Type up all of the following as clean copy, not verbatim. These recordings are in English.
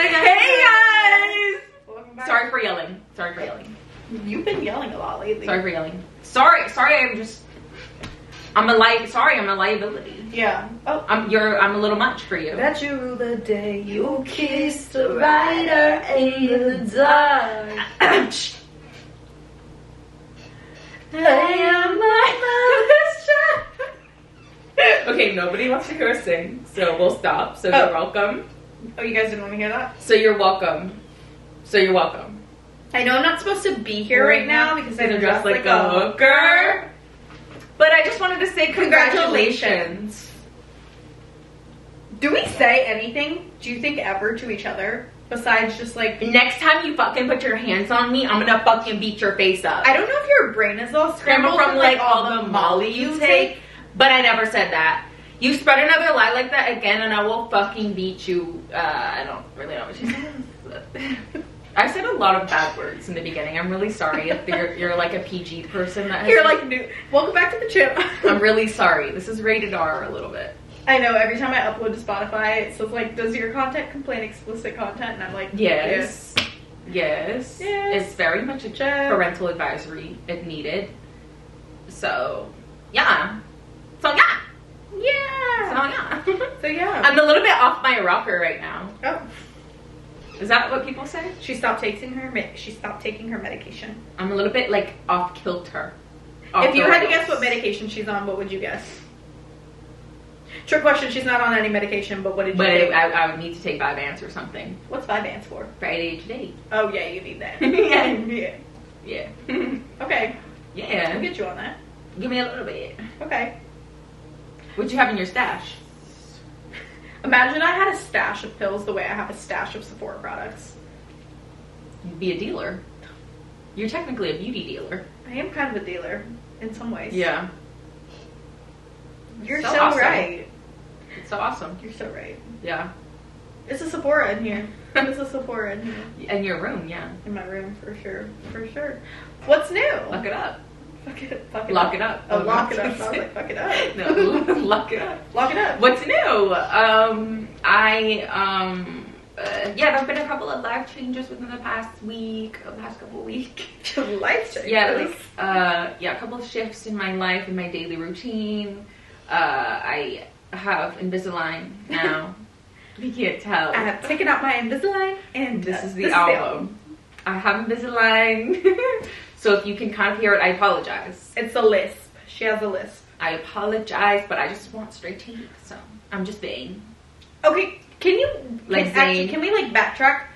Hey guys! Welcome back. Sorry for yelling. Sorry for yelling. You've been yelling a lot lately. Sorry for yelling. Sorry, I'm a liability. Yeah. Oh. I'm a little much for you. Bet you the day you kissed a rider in the dark. I am my mother's child. Okay, nobody wants to hear us sing, so we'll stop. So you're welcome. Oh, you guys didn't want to hear that? So you're welcome. I know I'm not supposed to be here right now because I'm dressed like a hooker. But I just wanted to say congratulations. Do we say anything, do you think, ever to each other? Besides just like... Next time you fucking put your hands on me, I'm gonna fucking beat your face up. I don't know if your brain is all scrambled from like all the Molly you take. But I never said that. You spread another lie like that again and I will fucking beat you. I don't really know what she says. I said a lot of bad words in the beginning. I'm really sorry if you're like a PG person. You're like new. Welcome back to the channel. I'm really sorry. This is rated R a little bit. I know, every time I upload to Spotify, it says like, does your content contain explicit content? And I'm like, yes. It's very much a parental advisory if needed. So yeah. So yeah. I'm a little bit off my rocker right now. Oh. Is that what people say? She stopped taking her medication. I'm a little bit like off kilter. If you had to guess what medication she's on, what would you guess? Trick question, she's not on any medication, but what did you think? I would need to take Vyvanse or something. What's Vyvanse for? For ADHD. Oh yeah, you need that. Yeah. Okay. Yeah. I'll get you on that. Give me a little bit. Okay. What'd you have in your stash? Imagine I had a stash of pills the way I have a stash of Sephora products. You'd be a dealer. You're technically a beauty dealer. I am kind of a dealer in some ways. Yeah. You're so awesome. right. It's so awesome. You're so right. Yeah. It's a Sephora in here. There's a Sephora in here. In your room, yeah. In my room, for sure. For sure. What's new? Lock it up. Fuck it up. Lock it up. Oh, lock it up. I was like, fuck it up. No, lock it up. Lock it up. What's new? Yeah, there've been a couple of life changes within the past couple weeks. Life changes? Yeah, a couple of shifts in my life, in my daily routine. I have Invisalign now. You can't tell. I have taken out my Invisalign, and this is the album. I have Invisalign. So if you can kind of hear it, I apologize. It's a lisp. She has a lisp. I apologize, but I just want straight teeth, so I'm just vain. Okay, can we backtrack?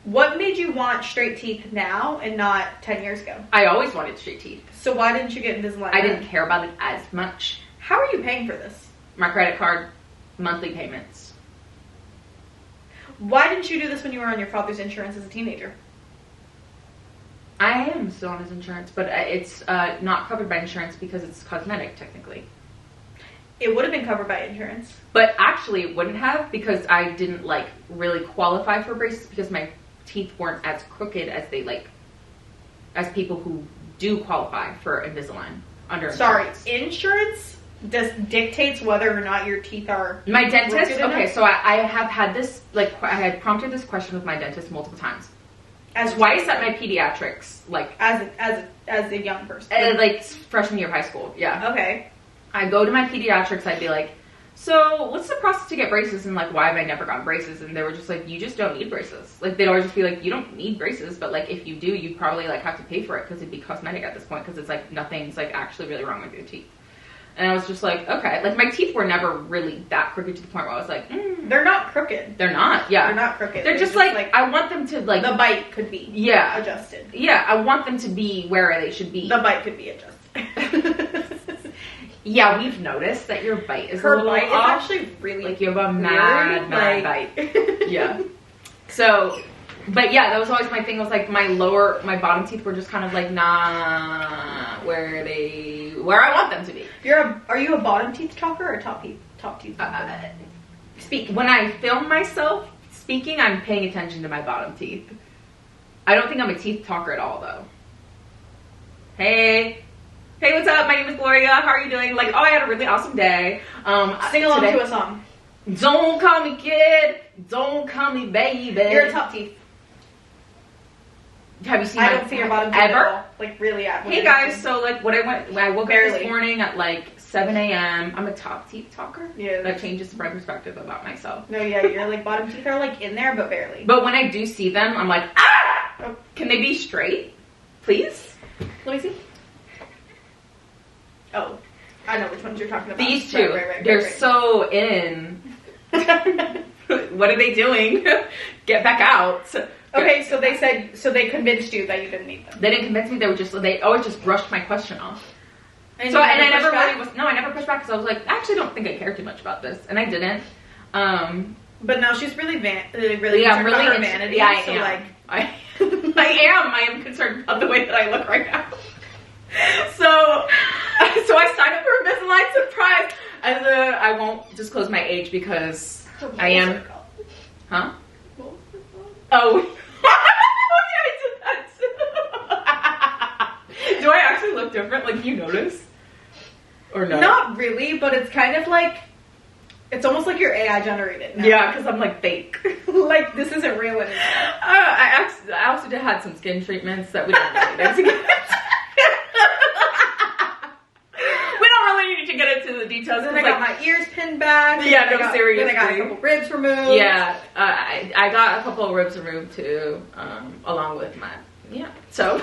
What made you want straight teeth now and not 10 years ago? I always wanted straight teeth. So why didn't you get Invisalign? I didn't care about it as much. How are you paying for this? My credit card, monthly payments. Why didn't you do this when you were on your father's insurance as a teenager? I am still on his insurance, but it's not covered by insurance because it's cosmetic, technically. It would have been covered by insurance. But actually it wouldn't have because I didn't really qualify for braces because my teeth weren't as crooked as as people who do qualify for Invisalign under insurance. Sorry, insurance dictates whether or not your teeth are... My dentist, okay, so I have had this, I had prompted this question with my dentist multiple times. Twice at my pediatrics, as a young person. Freshman year of high school, yeah. Okay. I go to my pediatrics, I'd be like, so what's the process to get braces, and why have I never gotten braces? And they were just like, you just don't need braces. They'd always just be like, you don't need braces, but if you do, you probably have to pay for it because it'd be cosmetic at this point because it's nothing's actually really wrong with your teeth. And I was just like, okay. My teeth were never really that crooked to the point where I was like, They're not crooked. They're not, yeah. They're not crooked. They're just I want them to The bite could be adjusted. Yeah, I want them to be where they should be. The bite could be adjusted. Yeah, we've noticed that your bite is Her a little bite off. is actually really you have a mad bite. Yeah. So, but yeah, that was always my thing. Was my bottom teeth were just kind of not where I want them to be. Are you a bottom teeth talker or a top teeth? When I film myself speaking, I'm paying attention to my bottom teeth. I don't think I'm a teeth talker at all, though. Hey, what's up? My name is Gloria. How are you doing? I had a really awesome day. Sing along to a song. Don't call me kid. Don't call me baby. Your top teeth. Have you seen? I don't see your bottom teeth ever. At all. Like really? Hey guys, so like when I woke up this morning at like 7 a.m. I'm a top teeth talker. Yeah. That changes my perspective about myself. No, yeah, your like bottom teeth are like in there, but barely. But when I do see them, I'm like, ah! Oh, can they be straight, please? Let me see. Oh, I know which ones you're talking about. These two, they're so in. What are they doing? Get back out. Okay, so they said, so they convinced you that you didn't need them. They didn't convince me. They always just brushed my question off. And so and I never really was. No, I never pushed back because I was like, I actually don't think I care too much about this, and I didn't. But now she's really really yeah, concerned really about her vanity. Yeah, I so am. like I am concerned about the way that I look right now. So I signed up for Invisalign surprise. I won't disclose my age because I am. Huh? Oh. Yeah, I did that. Do I actually look different? Like, you notice? Or no? Not really, but it's kind of like, it's almost like you're AI generated now. Yeah, because I'm like fake. Like, this isn't real anymore. I also did had some skin treatments that we don't really need to get into. We don't really need to get into the details. Then I got my ears pinned back. Yeah, no, seriously. Then I got a couple ribs removed. Yeah, I got a couple of ribs removed too, along with my, yeah, so.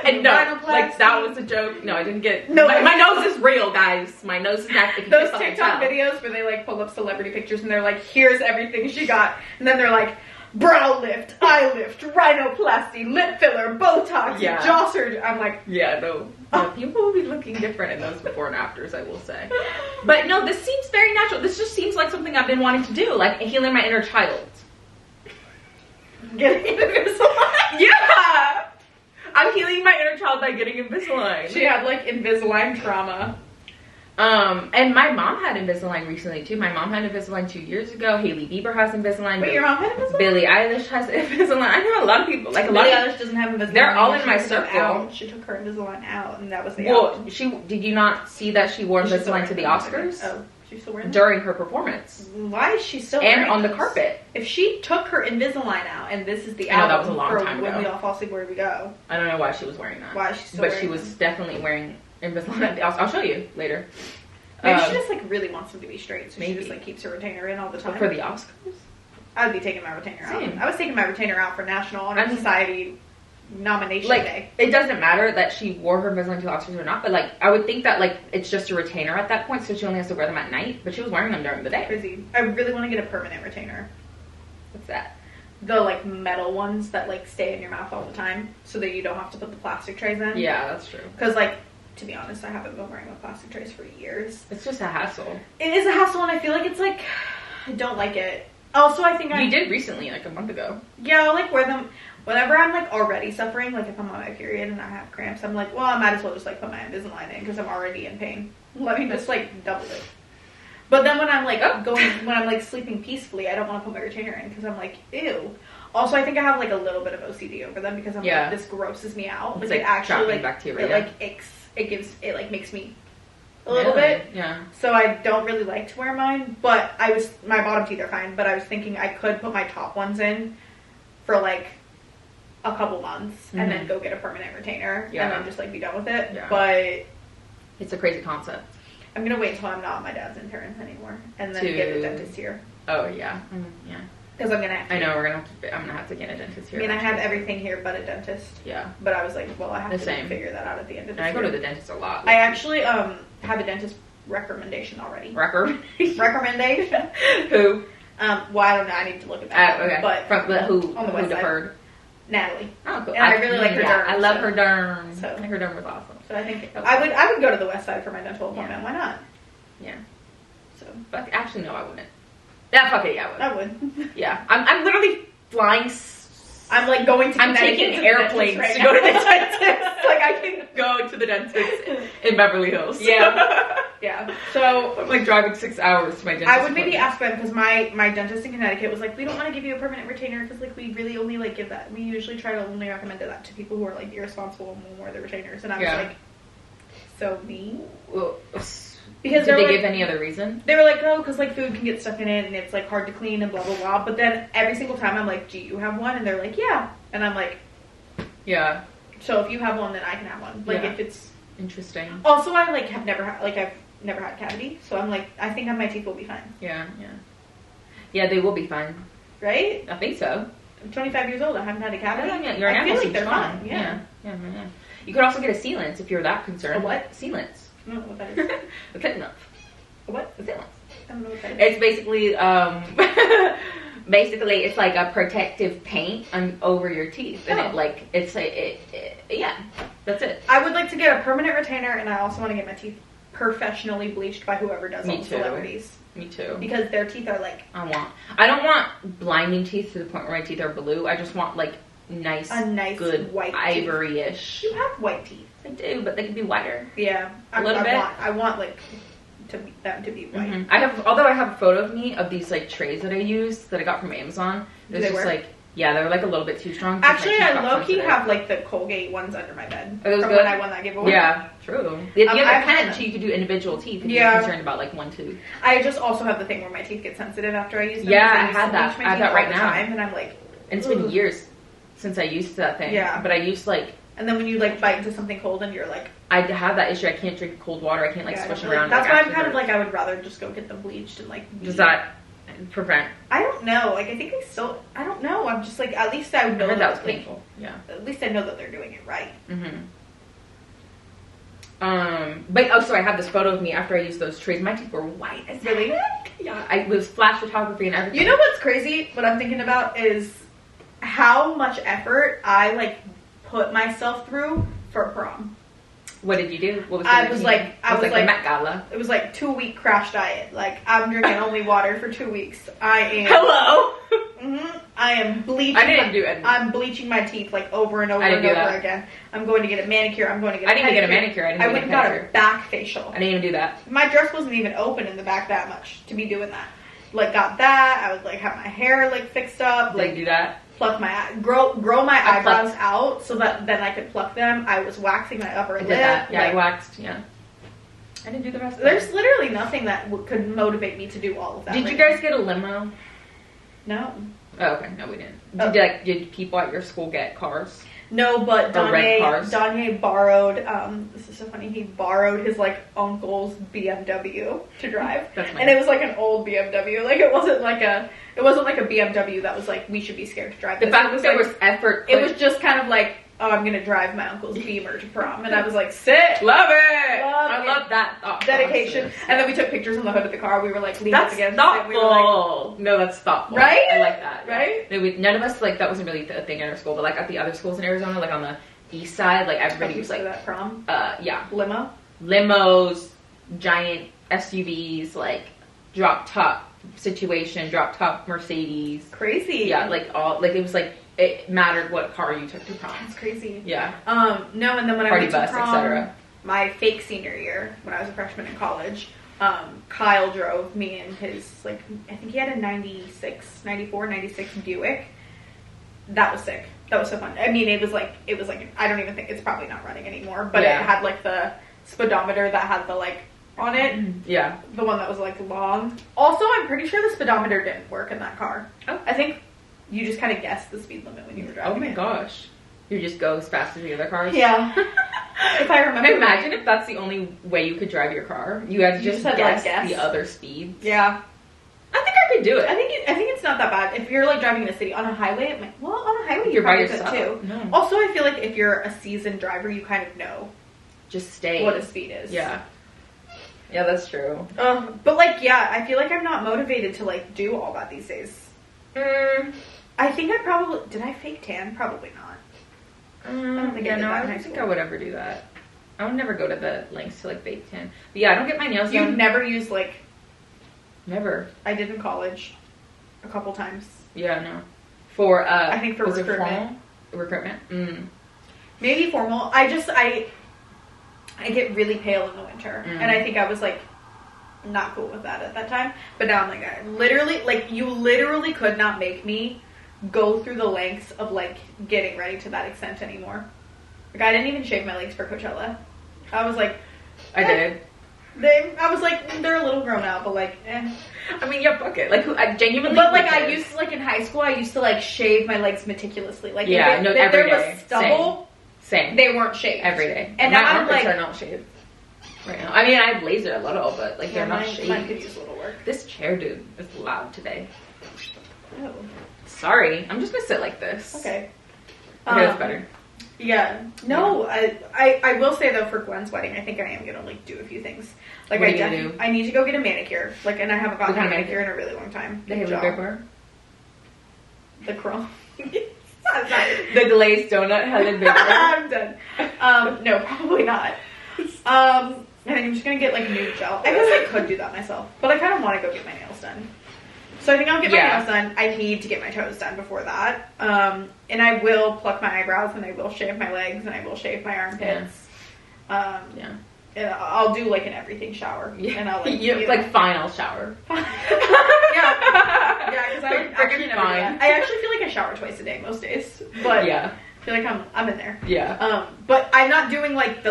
And no, like that was a joke. No, I didn't get. No, my nose is real, guys. My nose is not. Those TikTok videos where they like pull up celebrity pictures and they're like, "Here's everything she got," and then they're like, "Brow lift, eye lift, rhinoplasty, lip filler, Botox, jaw surgery." I'm like, yeah, no. People will be looking different in those before and afters, I will say. But no, this seems very natural. This just seems like something I've been wanting to do, like healing my inner child. Getting Invisalign. Yeah. I'm healing my inner child by getting Invisalign. She had like Invisalign trauma. And my mom had Invisalign recently too. My mom had Invisalign 2 years ago. Hailey Bieber has Invisalign. Wait, your mom had Invisalign? Billie Eilish has Invisalign. I know a lot of people. Like Billie Eilish doesn't have Invisalign. They're all in my circle. She took her Invisalign out, and that was the album. Did you not see that she wore Invisalign to the Oscars? Oh. Still wearing during her performance. Why is she still wearing and on the carpet? If she took her Invisalign out and this is the album that was a long time when ago. We all fall asleep, where do we go? I don't know why she was wearing that. Why is she still but wearing she was definitely wearing Invisalign. I'll show you later. Maybe she just like really wants them to be straight, so she just like keeps her retainer in all the time. But for the Oscars, I would be taking my retainer out. I was taking my retainer out for National Honor Society nomination day. It doesn't matter that she wore her Invisalign to the Oscars or not, but like I would think that like it's just a retainer at that point, so she only has to wear them at night. But she was wearing them during the day. Crazy. I really want to get a permanent retainer. What's that? The like metal ones that like stay in your mouth all the time, so that you don't have to put the plastic trays in. Yeah, that's true. Because like, to be honest, I haven't been wearing my plastic trays for years. It's just a hassle. It is a hassle, and I feel like it's like I don't like it. Also, I think you did recently, like a month ago. Yeah, I'll like wear them. Whenever I'm like already suffering, like if I'm on my period and I have cramps, I'm like, well, I might as well just like put my Invisalign in because I'm already in pain. Let me just like double it. But then when I'm like when I'm like sleeping peacefully, I don't want to put my retainer in because I'm like, ew. Also, I think I have like a little bit of OCD over them because I'm like, this grosses me out. It's like it actually like bacteria. It like it makes me a little bit. Yeah. So I don't really like to wear mine, but my bottom teeth are fine. But I was thinking I could put my top ones in for like a couple months and then go get a permanent retainer and then just like be done with it. Yeah. But it's a crazy concept. I'm gonna wait until I'm not my dad's intern anymore and then get a dentist here. Oh yeah, yeah. Because I'm gonna have to. I know I'm gonna have to get a dentist here. I mean, I have everything here but a dentist. Yeah. But I was like, well, I have to figure that out at the end of the year. I go to the dentist a lot. I actually have a dentist recommendation already. Recommendation? Who? Well, I don't know. I need to look at that. Okay. But who on the west side? Natalie. Oh, cool. And I really like her derm. I love her derm. So her derm was awesome. So I think I would go to the west side for my dental appointment. Why not? Yeah. So, but actually, no, I wouldn't. Yeah, fuck it. Yeah, I would. Yeah, I'm literally flying. I'm like going to. I'm taking airplanes to go to the dentist. Like I can go to the dentist in Beverly Hills. Yeah, yeah. So I'm like driving 6 hours to my dentist. I would maybe ask them because my dentist in Connecticut was like, we don't want to give you a permanent retainer because like we really only like give that. We usually try to only recommend that to people who are like irresponsible and won't wear the retainers. And I was like, so mean. Well, Because did they like, give any other reason? They were like, oh, because like food can get stuck in it and it's like hard to clean and blah blah blah. But then every single time I'm like, do you have one? And they're like, yeah. And I'm like, yeah. So if you have one, then I can have one. Like Yeah. if it's Interesting. also I like have never had like I've never had a cavity, so I'm like I think my teeth will be fine. Yeah, yeah. Yeah, they will be fine. Right? I think so. I'm 25 years old. I haven't had a cavity. Yeah, your I feel enamel like they're seems fine. Yeah. Yeah. You could also get a sealant if you're that concerned. A what? Sealants. I don't know what that is. A sealant. A what? A sealant. I don't know what that is. It's basically, basically it's like a protective paint over your teeth, and it like yeah, that's it. I would like to get a permanent retainer, and I also want to get my teeth professionally bleached by whoever does Me all the too. celebrities. Me too. Because their teeth are like I don't want blinding teeth to the point where my teeth are blue. I just want like a nice good white ivory-ish. teeth. You have white teeth. I do, but they can be whiter. Yeah, A little bit. I want like them to be white. I have a photo of me of these like trays that I used that I got from Amazon. Do It's they just work? like, yeah, they're like a little bit too strong. Actually, I low-key have like the Colgate ones under my bed. Are those from good? when I won that giveaway. Yeah, true. If you have I've a had pen, them. so you could do individual teeth if Yeah. you're concerned about like one tooth. I just also have the thing where my teeth get sensitive after I use them. Yeah, because I used had to that. bleach my I have teeth that right all the now. time, and I'm like, And it's been ugh. years since I used that thing. Yeah. But I used like, And then when you like bite into something cold and you're like, I have that issue. I can't drink cold water. I can't like yeah, swish like, around. that's like, why I'm kind of afterwards. like I would rather just go get them bleached and like. Does that prevent? I don't know. Like I think they still. I don't know. I'm just like at least I would know I heard that was like, painful. Yeah. At least I know that they're doing it right. But so I have this photo of me after I used those trays. My teeth were white as Really? heck. Yeah. It was flash photography and everything. You know what's crazy? What I'm thinking about is how much effort I like put myself through for prom. What did you do? What was I the was routine? like- I was the like- Met Gala. It was like 2-week crash diet. Like I'm drinking only water for 2 weeks. I am. Hello. I am bleaching. I didn't do it. I'm bleaching my teeth like over and over I and didn't over do that. again. I'm going to get a manicure. I'm going to get. I didn't even get a pedicure. manicure. I didn't I even went and get a got a pedicure. back facial. I didn't even do that. My dress wasn't even open in the back that much to be doing that. Like got that. I would like have my hair like fixed up. Like Like do that. pluck my grow my I eyebrows plucked. out so that then I could pluck them. I was waxing my upper I lip. did that. Yeah, like, I waxed. Yeah. I didn't do the rest of there's it. literally nothing that could motivate me to do all of that. Did right you now. guys get a limo? No. Oh, okay. No, we didn't. Oh. Did people at your school get cars? No, but Or rent cars? Danye borrowed, this is so funny, he borrowed his, like, uncle's BMW to drive. That's my And it was, like, an old BMW. Like, it wasn't like a BMW that was, like, we should be scared to drive The this. fact It that was, there like, was effort. it was just kind of like, oh, I'm gonna drive my uncle's Beamer to prom. And I was like, sick! Love it. Love I it. love that thought Dedication. process. And then we took pictures on the hood of the car. We were, like, leaning That's against thoughtful. it. We were like, No, that's thoughtful. Right? I like that. Right? No, none of us, like, that wasn't really a thing at our school, but, like, at the other schools in Arizona, like, on the east side, like, everybody was, like, that prom. yeah. Limo. Limos, giant SUVs, like, drop top situation, drop top Mercedes. Crazy. Yeah, like, all, like, it was, like, it mattered what car you took to prom. That's crazy. Yeah. No, and then when Party I went bus, to prom, etc. my fake senior year, when I was a freshman in college, Kyle drove me in his, like, I think he had a 96 Buick. That was sick. That was so fun. I mean, it was like, I don't even think, it's probably not running anymore, but Yeah. it had, like, the speedometer that had the, like, on it. Yeah. The one that was, like, long. Also, I'm pretty sure the speedometer didn't work in that car. Oh. I think you just kind of guessed the speed limit when you were driving Oh my it. gosh. You just go as fast as the other cars? Yeah. If I remember Imagine right. if that's the only way you could drive your car. You had to You just just had to, like, guess the guess. other speeds. Yeah. I think I could do it. I think it's not that bad. If you're like driving in a city on a highway, it might, well, on a highway You're you by probably could yourself. too. No. Also, I feel like if you're a seasoned driver, you kind of know Just stay. what a speed is. Yeah. Yeah, that's true. But like, yeah, I feel like I'm not motivated to like do all that these days. I think I probably did. I fake tan? Probably not. I don't think I yeah, did no, that I in don't high think school. I would ever do that. I would never go to the lengths to like bake tan. But yeah, I don't get my nails You've done. never used like Never. I did in college, a couple times. Yeah, no. For I think for was it recruitment. formal? Recruitment. Maybe formal. I get really pale in the winter, and I think I was like not cool with that at that time. But now I'm like, I literally, like, you literally could not make me go through the lengths of like getting ready to that extent anymore. Like, I didn't even shave my legs for Coachella. I was like, I did. I was like, they're a little grown out, but like, eh. I mean, yeah, fuck it. Like, I genuinely. But like, I used to, like in high school, I used to like shave my legs meticulously. Like, yeah, if no, if every there day. was stubble, Same. they weren't shaved Every day. And my now I'm armpits like, are not shaved right now. I mean, I have laser a little, but like they're not shaved. Mine could use a little work. This chair, dude, is loud today. Oh. Sorry, I'm just gonna sit like this. Okay. Okay, that's better. Yeah. No, I will say though, for Gwen's wedding, I think I am gonna like do a few things. Like What are you gonna do? I need to go get a manicure. Like, and I haven't gotten a What kind of manicure in a really long time. The Haley Bear Bar? The chrome. The glazed donut Haley Bear Bar? I'm done. No, probably not. And I'm just gonna get like new gel. I guess I could do that myself, but I kind of want to go get my nails done. So I think I'll get my nails done. I need to get my toes done before that. And I will pluck my eyebrows, and I will shave my legs, and I will shave my armpits. Yeah. And I'll do like an everything shower. Yeah. And I'll like, like fine, I'll shower. yeah, because I Like, actually freaking never do fine. that. I actually feel like I shower twice a day most days, but Yeah. I feel like I'm in there. Yeah. But I'm not doing like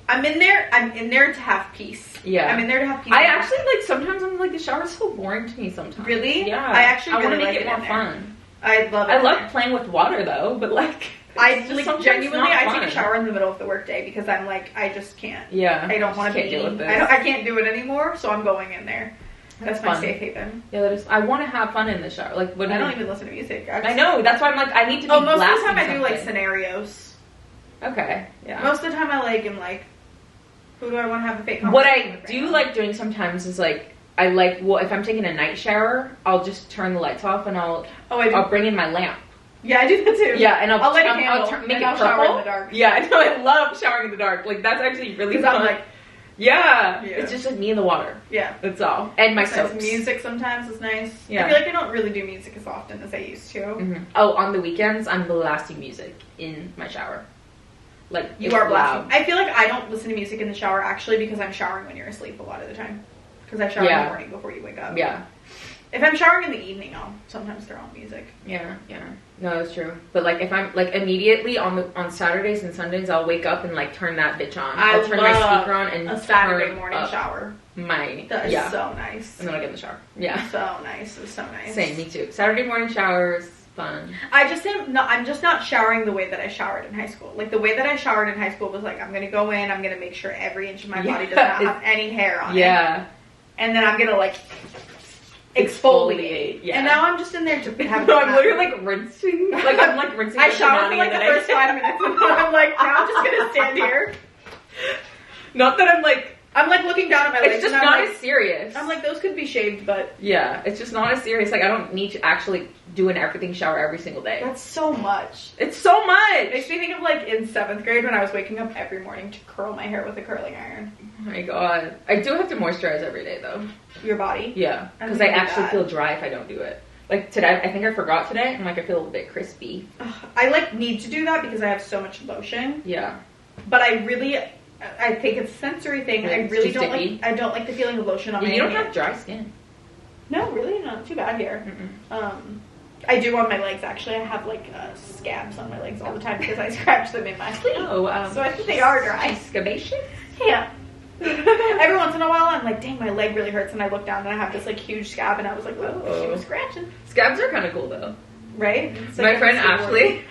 I'm in there to have peace. Yeah. I'm in there to have peace. I actually like sometimes I'm like the shower's so boring to me sometimes. Really? Yeah. I actually want to really make like it more in there. fun. I love it. I love playing with water though, but like I just like sometimes genuinely not I take fun. a shower in the middle of the workday because I'm like I just can't. Yeah. I don't want to Can't be. deal with this. I can't do it anymore, so I'm going in there. That's my fun. safe haven. Yeah, that is. I want to have fun in the shower. Like when I don't even listen to music. I know. That's why I'm like I need to. Be most of the blasting time I do like something. scenarios. Okay. Yeah. Most of the time I like am like, who do I want to have a fake What conversation I with do right like doing sometimes is like I like if I'm taking a night shower, I'll just turn the lights off and now? Oh, I do. I'll bring in my lamp. Yeah, I do that too. Yeah, and I'll light a candle make and it I'll purple. shower in the dark. Yeah, I know. I love showering in the dark. Like that's actually really fun. I'm like, yeah, Yeah. it's just like me and the water. yeah. That's all. And my It's nice. soaps. Music sometimes is nice. Yeah. I feel like I don't really do music as often as I used to. Mhm. Oh, on the weekends I'm blasting music in my shower. Like You it's are blasting. loud. I feel like I don't listen to music in the shower actually because I'm showering when you're asleep a lot of the time. Because I shower in Yeah. the morning before you wake up. Yeah. If I'm showering in the evening, I'll sometimes throw on music. Yeah, yeah. No, that's true. But like if I'm like immediately on Saturdays and Sundays I'll wake up and like turn that bitch on. I'll turn my speaker on and a Saturday turn morning up shower. my That is yeah. so nice. And then I'll get in the shower. Yeah. So nice. It was so nice. Same, me too. Saturday morning showers, fun. I'm just not showering the way that I showered in high school. Like the way that I showered in high school was like I'm gonna go in, I'm gonna make sure every inch of my body does not have any hair on it. Yeah. And then I'm gonna like exfoliate. Yeah. And now I'm just in there to have No, I'm literally like rinsing. Like I'm like rinsing. I the showered for Punani like the and then first 5 minutes and then I'm like, now I'm just gonna stand here. Not that I'm like. I'm like looking down at my legs. It's just and not I'm like, as serious. I'm like, those could be shaved, but yeah, it's just not as serious. Like I don't need to actually do an everything shower every single day. that's so much. It's so It much. makes me think of like in 7th grade when I was waking up every morning to curl my hair with a curling iron. Oh my god. I do have to moisturize every day though. Your body. Yeah, I because don't I do actually that. feel dry if I don't do it. Like today, I think I forgot today. I'm like I feel a bit crispy. Ugh, I like need to do that because I have so much lotion. Yeah. But I think it's a sensory thing. Really? I It's really too don't sticky? like. I don't like the feeling of lotion on my You don't hand. have dry skin. No, really, not too bad here. Mm-mm. I do on my legs actually. I have like scabs on my legs all the time because I scratch them in my sleep. Oh, So I think they are dry. Excavation? Yeah. Every once in a while, I'm like, dang, my leg really hurts, and I look down and I have this like huge scab, and I was like, oh, she was scratching, Scabs are kind of cool though. right? It's My like friend a skateboard. Ashley.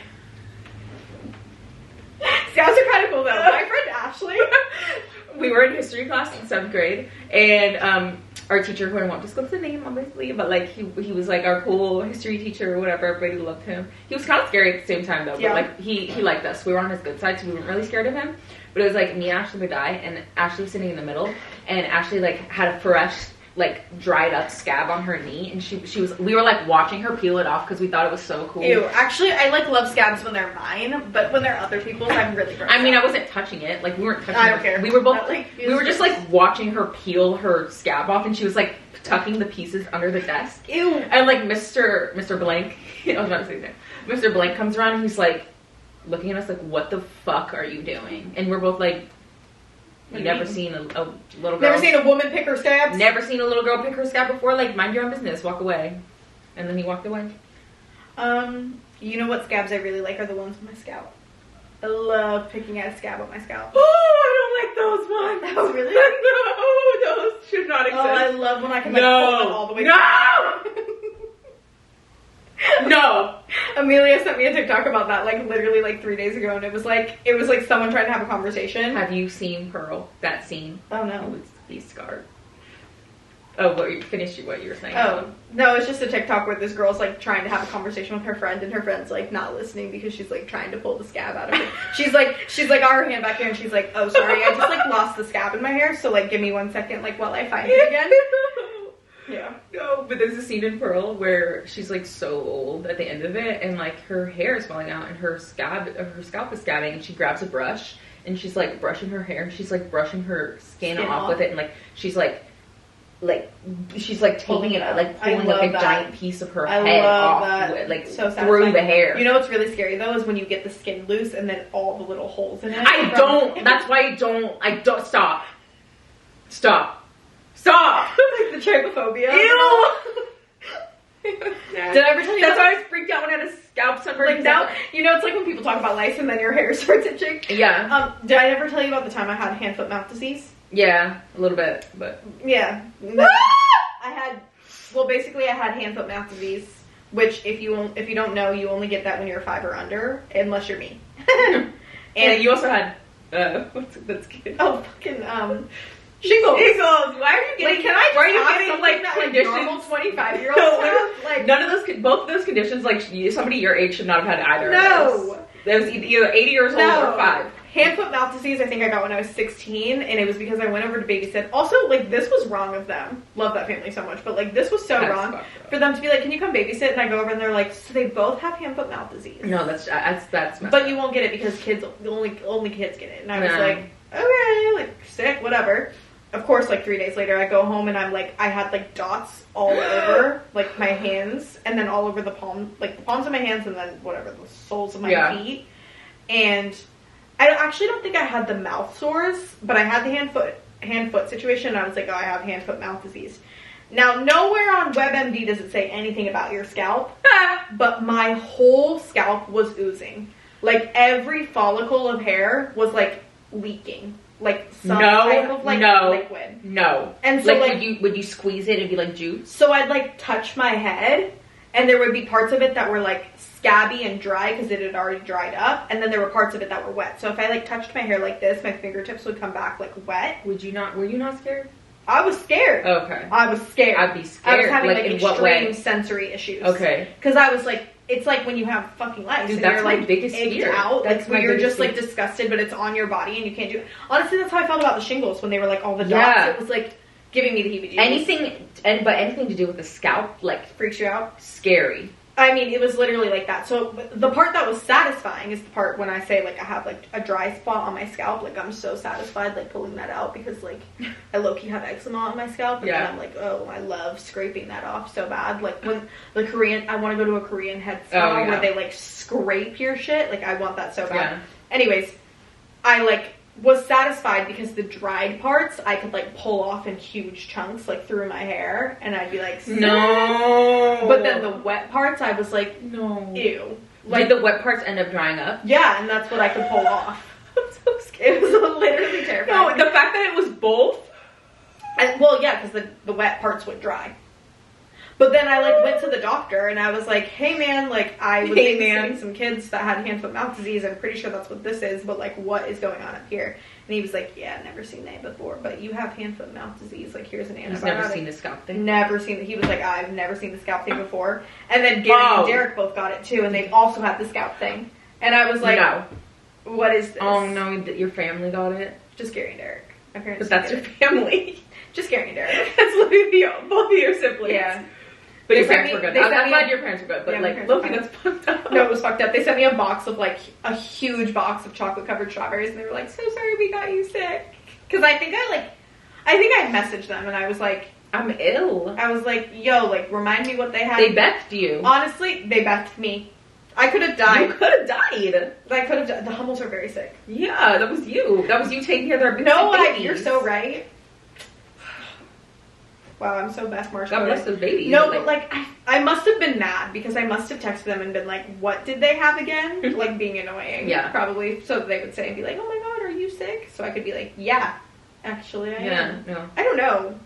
Scabs are kind of cool though. My friend Ashley. We were in history class in 7th grade, and our teacher, who I won't disclose the name, obviously, but like he was like our cool history teacher or whatever. Everybody loved him. He was kind of scary at the same time though, but Yeah. like he liked us. We were on his good side, so we weren't really scared of him. But it was like me, Ashley, the guy, and Ashley was sitting in the middle, and Ashley like had a fresh, like dried up scab on her knee, and we were like watching her peel it off because we thought it was so cool. Ew. Actually, I like love scabs when they're mine, but when they're other people's, I'm really grossed I mean, out. I wasn't touching it. Like we weren't touching. I don't her. care. We were both That, like, we were just like watching her peel her scab off, and she was like tucking the pieces under the desk. Ew. And like Mr. Blank, I was about to say his name. Mr. Blank comes around and he's like looking at us like, "What the fuck are you doing?" And we're both like, "You never seen a little girl? Never seen a woman pick her scabs? Never seen a little girl pick her scab before? Like, mind your own business. Walk away." And then he walked away. You know what scabs I really like are the ones on my scalp. I love picking out a scab on my scalp. Oh, I don't like those ones. Oh, really? No, should not exist. Oh, I love when I can like pull them all the way back. No! Amelia sent me a TikTok about that like literally like 3 days ago, and it was like someone trying to have a conversation. Have you seen Pearl? That scene? Oh no. He's scarred. Oh, finish what you were saying. Oh, no, it's just a TikTok where this girl's like trying to have a conversation with her friend, and her friend's like not listening because she's like trying to pull the scab out of it. She's like, got her hand back here, and she's like, oh sorry, I just like lost the scab in my hair, so like give me 1 second like while I find it again. Yeah. No, but there's a scene in Pearl where she's like so old at the end of it, and like her hair is falling out, and her scalp is scabbing, and she grabs a brush, and she's like brushing her hair, and she's like brushing her skin off with it, and like she's like taking it, like pulling like a giant piece of her head off, like so through the hair. You know what's really scary though is when you get the skin loose and then all the little holes in it. That's why I don't. Stop. Like the trypophobia. Ew. Yeah. Did I ever tell you? That's why I was freaked out when I had a scalp sunburn. Like now, you know, it's like when people talk about lice and then your hair starts itching. Yeah. Did I ever tell you about the time I had hand, foot, mouth disease? Yeah, a little bit, but yeah. Basically I had hand, foot, mouth disease, which if you don't know, you only get that when you're 5 or under, unless you're me. And you also had that's good. Oh, fucking shingles. Why are you getting? Like, can I? Why are you getting like that, conditions? Like, normal 25-year-old stuff? Like none of those. Both of those conditions, like somebody your age should not have had either. No. Of those. That was either 80 years old or 5. Hand, foot, mouth disease, I think I got when I was 16, and it was because I went over to babysit. Also, like, this was wrong of them. Love that family so much, but, like, this was so wrong for them to be like, can you come babysit? And I go over and they're like, so they both have hand, foot, mouth disease. No, that's messed But up. You won't get it because only kids get it. And I was like, okay, like, sick, whatever. Of course, like, 3 days later, I go home and I'm like, I had, like, dots all over, like, my hands, and then all over the palms of my hands, and then whatever, the soles of my feet. And I actually don't think I had the mouth sores, but I had the hand foot situation. And I was like, oh, I have hand, foot, mouth disease. Now, nowhere on WebMD does it say anything about your scalp, but my whole scalp was oozing. Like, every follicle of hair was, like, leaking. Like, some type of, like, liquid. No. And so, like would you squeeze it and be like juice? So I'd, like, touch my head, and there would be parts of it that were, like, scabby and dry because it had already dried up, and then there were parts of it that were wet. So if I like touched my hair like this, my fingertips would come back like wet. Were you not scared? I was scared. Okay. I was scared. I'd be scared. I was having like in extreme what way? Sensory issues. Okay. Because I was like, it's like when you have fucking lice. Dude, and that's you're my like biggest fear. Out, that's like where you're just like disgusted, but it's on your body and you can't do it. Honestly, that's how I felt about the shingles when they were like all the dots. Yeah. It was like giving me the heebie-jeebies. Anything to do with the scalp, like, freaks you out. Scary. I mean, it was literally like that. So the part that was satisfying is the part when I say, like, I have, like, a dry spot on my scalp. Like, I'm so satisfied, like, pulling that out because, like, I low-key have eczema on my scalp. And then I'm like, oh, I love scraping that off so bad. Like, when I want to go to a Korean head spa where they, like, scrape your shit. Like, I want that so bad. Yeah. Anyways, I, like, was satisfied because the dried parts I could like pull off in huge chunks like through my hair, and I'd be like, sick. No. But then the wet parts I was like, no, ew. Like, did the wet parts end up drying up? Yeah, and that's what I could pull off. I'm so scared. It was literally terrifying. No, the fact that it was both. Well, yeah, because the wet parts would dry. But then I like went to the doctor and I was like, hey man, like I was babysitting some kids that had hand, foot, mouth disease. I'm pretty sure that's what this is, but like what is going on up here? And he was like, yeah, never seen that before, but you have hand, foot, mouth disease. Like here's an antibiotic. He's never seen the scalp thing? Never seen it. He was like, I've never seen the scalp thing before. And then Gary and Derek both got it too, and they also had the scalp thing. And I was like, no. What is this? Oh no, your family got it? Just Gary and Derek. My parents. But that's your family. Just Gary and Derek. That's literally both of your siblings. Yeah. But your parents were good. I'm glad your parents were good, but yeah, like, Loki, that's fucked up. No, it was fucked up. They sent me a box of like, a huge box of chocolate covered strawberries, and they were like, so sorry we got you sick. Because I think I messaged them, and I was like, I'm ill. I was like, yo, like, remind me what they had. They bethed you. Honestly, they bethed me. I could have died. You could have died. I could have died. The Hummels are very sick. Yeah, that was you. That was you taking care of their babies. You're so right. Wow, I'm so Beth Marshall. God bless those babies. No, but like, I must have been mad because I must have texted them and been like, what did they have again? Like, being annoying. Yeah. Probably. So they would say and be like, oh my god, are you sick? So I could be like, yeah, actually I am. No. I don't know.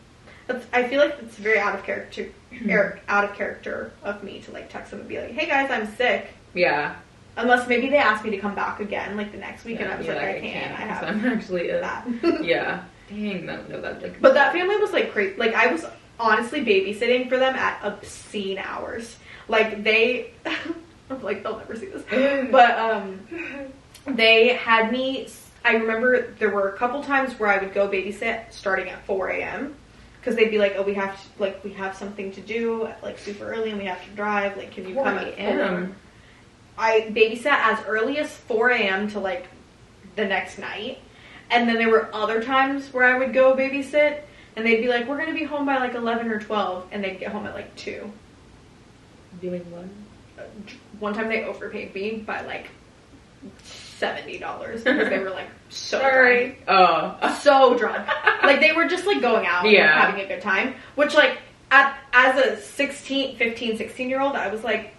I feel like it's very out of character of me to like text them and be like, hey guys, I'm sick. Yeah. Unless maybe they asked me to come back again like the next week, and I was like, I can't. I have I'm actually that. Yeah. Dang, no, that like. But that family was like crazy. Like I was honestly babysitting for them at obscene hours. Like they, I'm like, they'll never see this. But they had me. I remember there were a couple times where I would go babysit starting at 4 a.m. because they'd be like, oh, we have something to do like super early and we have to drive. Like, can you come at 4? I babysat as early as 4 a.m. to like the next night. And then there were other times where I would go babysit and they'd be like, we're going to be home by like 11 or 12. And they'd get home at like 2. Doing what? One time they overpaid me by like $70 because they were like so drunk. Oh. So drunk. Like they were just like going out and like, having a good time. Which like as a 15, 16-year-old, I was like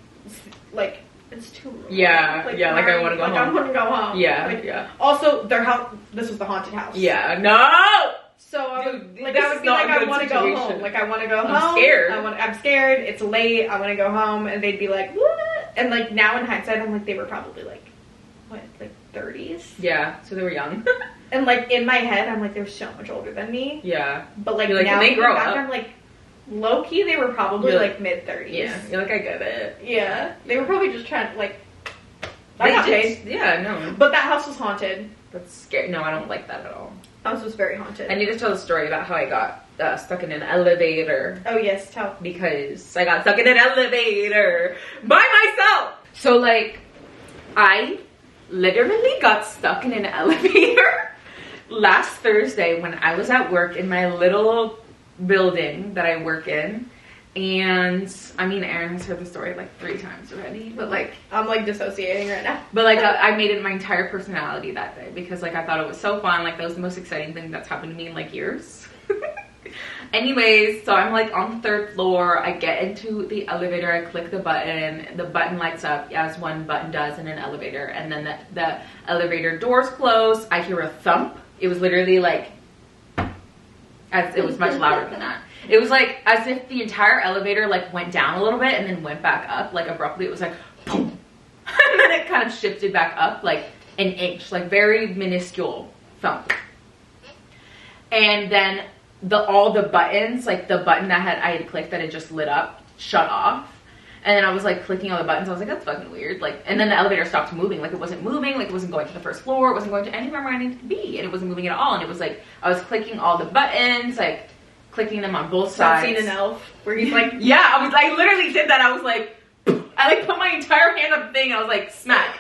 it's too early. Yeah, like I want to go home. I want to go home. Yeah, like, yeah. Also, their house. This was the haunted house. Yeah, no. So I would, Dude, like I would be like, I want to go home. Like I want to go home. I'm scared. I'm scared. It's late. I want to go home. And they'd be like, what? And like now in hindsight, I'm like, they were probably like, what, like 30s? Yeah. So they were young. And like in my head, I'm like, they're so much older than me. Yeah. But like, like now when they grow up, I'm like, low key, they were probably like mid 30s. Yeah. You're like, I get it. Yeah. They were probably just trying to like. Yeah, no. But that house was haunted. That's scary. No, I don't like that at all. House was very haunted. I need to tell the story about how I got stuck in an elevator. Oh yes, tell. Because I got stuck in an elevator by myself. So like, I literally got stuck in an elevator last Thursday when I was at work in my little building that I work in. And I mean, Erin has heard the story like 3 times already, but like I'm like dissociating right now. But like I made it my entire personality that day because like I thought it was so fun. Like that was the most exciting thing that's happened to me in like years. Anyways, so I'm like on the 3rd floor. I get into the elevator. I click the button lights up as one button does in an elevator, and then the elevator doors close. I hear a thump. It was literally like, it was much louder than that. It was like as if the entire elevator like went down a little bit and then went back up like abruptly. It was like boom, and then it kind of shifted back up like an inch, like very minuscule thump. And then all the buttons, like the button that I had clicked that had just lit up, shut off. And then I was like clicking all the buttons. I was like, that's fucking weird. Like, and then the elevator stopped moving. Like it wasn't moving. Like it wasn't going to the 1st floor. It wasn't going to anywhere where I needed to be. And it wasn't moving at all. And it was like I was clicking all the buttons, like clicking them on both sides. I've seen an elf where he's like, yeah, I literally did that. I was like, I like put my entire hand up the thing and I was like, smack.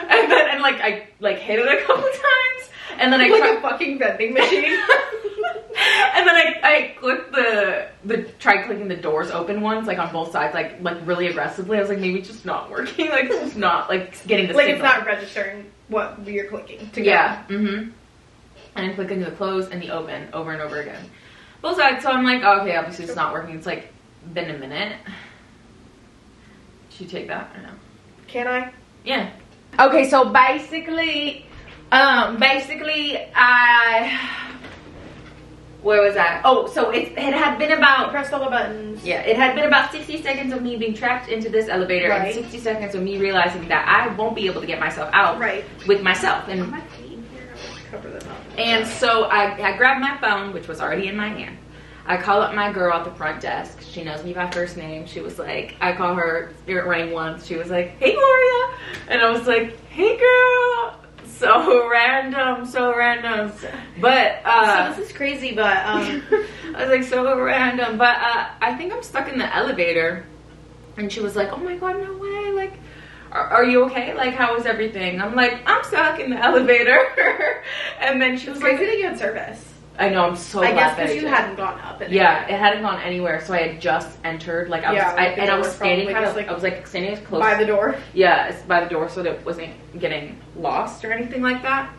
And then I hit it a couple times. And then I like a fucking vending machine. And then I clicked tried clicking the doors open ones like on both sides, like really aggressively. I was like, maybe it's just not working. Like it's just not like getting the like signal. It's not registering what you're clicking to yeah. Mm-hmm. And I click into the close and the open over and over again. Both sides. So I'm like, oh, okay, obviously it's not working. It's like been a minute. Should you take that or no? Can I? Yeah. Okay, so basically where was I? Oh, so it had been about... Pressed all the buttons. Yeah, it had been about 60 seconds of me being trapped into this elevator and 60 seconds of me realizing that I won't be able to get myself out with myself. And my feet here, I'll cover them up. And so I grabbed my phone, which was already in my hand. I call up my girl at the front desk. She knows me by first name. She was like, I call her, it rang once. She was like, hey, Gloria. And I was like, hey, girl. So random. But so this is crazy, but I was like, so random. But I think I'm stuck in the elevator. And she was like, oh my god, no way. Like, are you okay? Like, how is everything? I'm like, I'm stuck in the elevator. And then she was like, crazy that you had service. I know, I'm so glad. I guess because you hadn't gone up. Yeah, it hadn't gone anywhere, so I had just entered. Like I was standing kind of, I was like standing close by the door. Yeah, it's by the door, so that it wasn't getting lost or anything like that.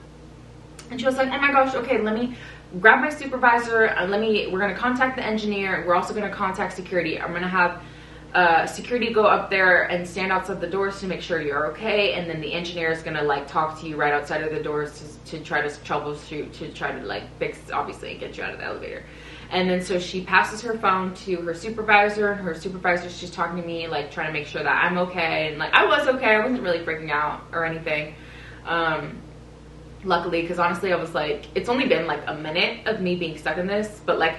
And she was like, "Oh my gosh, okay, let me grab my supervisor. We're gonna contact the engineer. We're also gonna contact security. I'm gonna have security go up there and stand outside the doors to make sure you're okay, and then the engineer is gonna like talk to you right outside of the doors to try to troubleshoot, to try to like fix, obviously, and get you out of the elevator." And then so she passes her phone to her supervisor, and her supervisor's just talking to me, like trying to make sure that I'm okay. And like I was okay, I wasn't really freaking out or anything. Luckily, because honestly I was like, it's only been like a minute of me being stuck in this, but like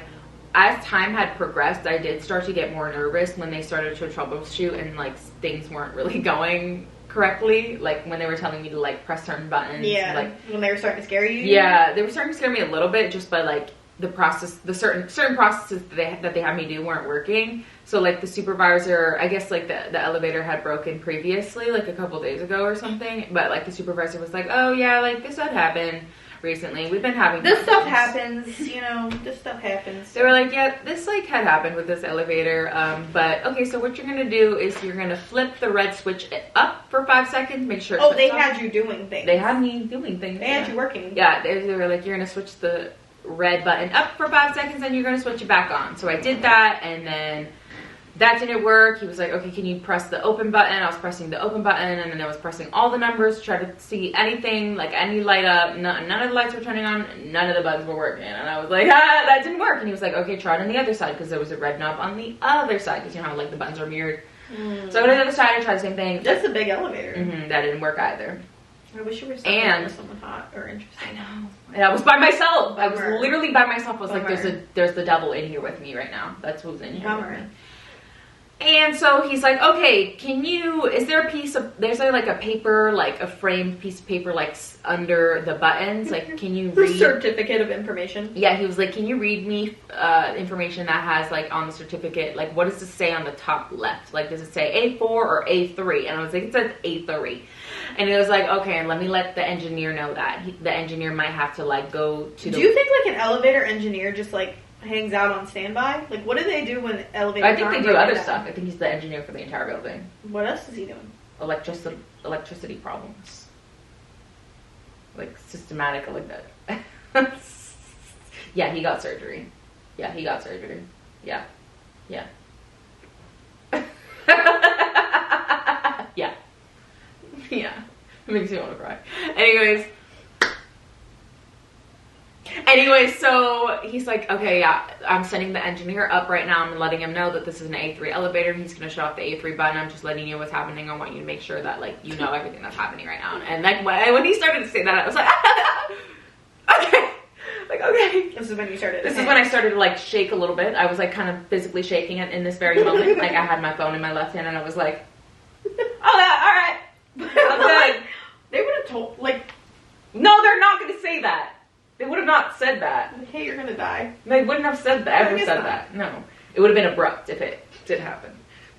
as time had progressed, I did start to get more nervous when they started to troubleshoot and like things weren't really going correctly, like when they were telling me to like press certain buttons. Yeah, like when they were starting to scare you. Yeah, they were starting to scare me a little bit just by like the process, the certain processes that they had me do weren't working. So like the supervisor, I guess like the elevator had broken previously, like a couple days ago or something, but like the supervisor was like, oh yeah, like this had happened recently, we've been having this stuff happens, you know, this stuff happens. They were like, yeah, this like had happened with this elevator, but okay, so what you're gonna do is you're gonna flip the red switch up for 5 seconds, make sure they had you doing things. They had me doing things. They had you working. Yeah, they were like, you're gonna switch the red button up for 5 seconds and you're gonna switch it back on. So I did that, and then that didn't work. He was like, okay, can you press the open button? I was pressing the open button, and then I was pressing all the numbers to try to see anything, like any light up. None of the lights were turning on. None of the buttons were working. And I was like, that didn't work. And he was like, okay, try it on the other side, because there was a red knob on the other side, because you know how like the buttons are mirrored. So I went to the other side, I tried the same thing. That's a big elevator. That didn't work either. I wish you were with someone hot or interesting. I know. And I was by myself. I was Bummer. literally by myself. I was Bummer. like, there's the devil in here with me right now. That's who's in here. Bummer. With me. And so he's like, okay, is there like a paper, like a framed piece of paper, like under the buttons? Like, can you read? Certificate of information. Yeah, he was like, can you read me information that has like on the certificate, like what does it say on the top left? Like, does it say A4 or A3? And I was like, it says A3. And it was like, okay, and let me let the engineer know that. The engineer might have to like go to Do you think like an elevator engineer just like hangs out on standby? Like, what do they do when elevators I think they do other stuff. I think he's the engineer for the entire building. What else is he doing? Electricity problems. Like, systematic, like that. Yeah, he got surgery. Yeah. Yeah. Yeah. It makes me want to cry. Anyways, so he's like, okay, yeah, I'm sending the engineer up right now. I'm letting him know that this is an A3 elevator. He's going to shut off the A3 button. I'm just letting you know what's happening. I want you to make sure that, like, you know everything that's happening right now. And, like, when he started to say that, I was like, okay. Like, okay. This is when you started. This is when I started to, like, shake a little bit. I was, like, kind of physically shaking it in this very moment. Like, I had my phone in my left hand, and I was like, oh, all right. I'm good. They would have told, like... No, they're not going to say that. They would have not said that. Like, hey, you're gonna die. They wouldn't have said that. Ever said that? No, it would have been abrupt if it did happen.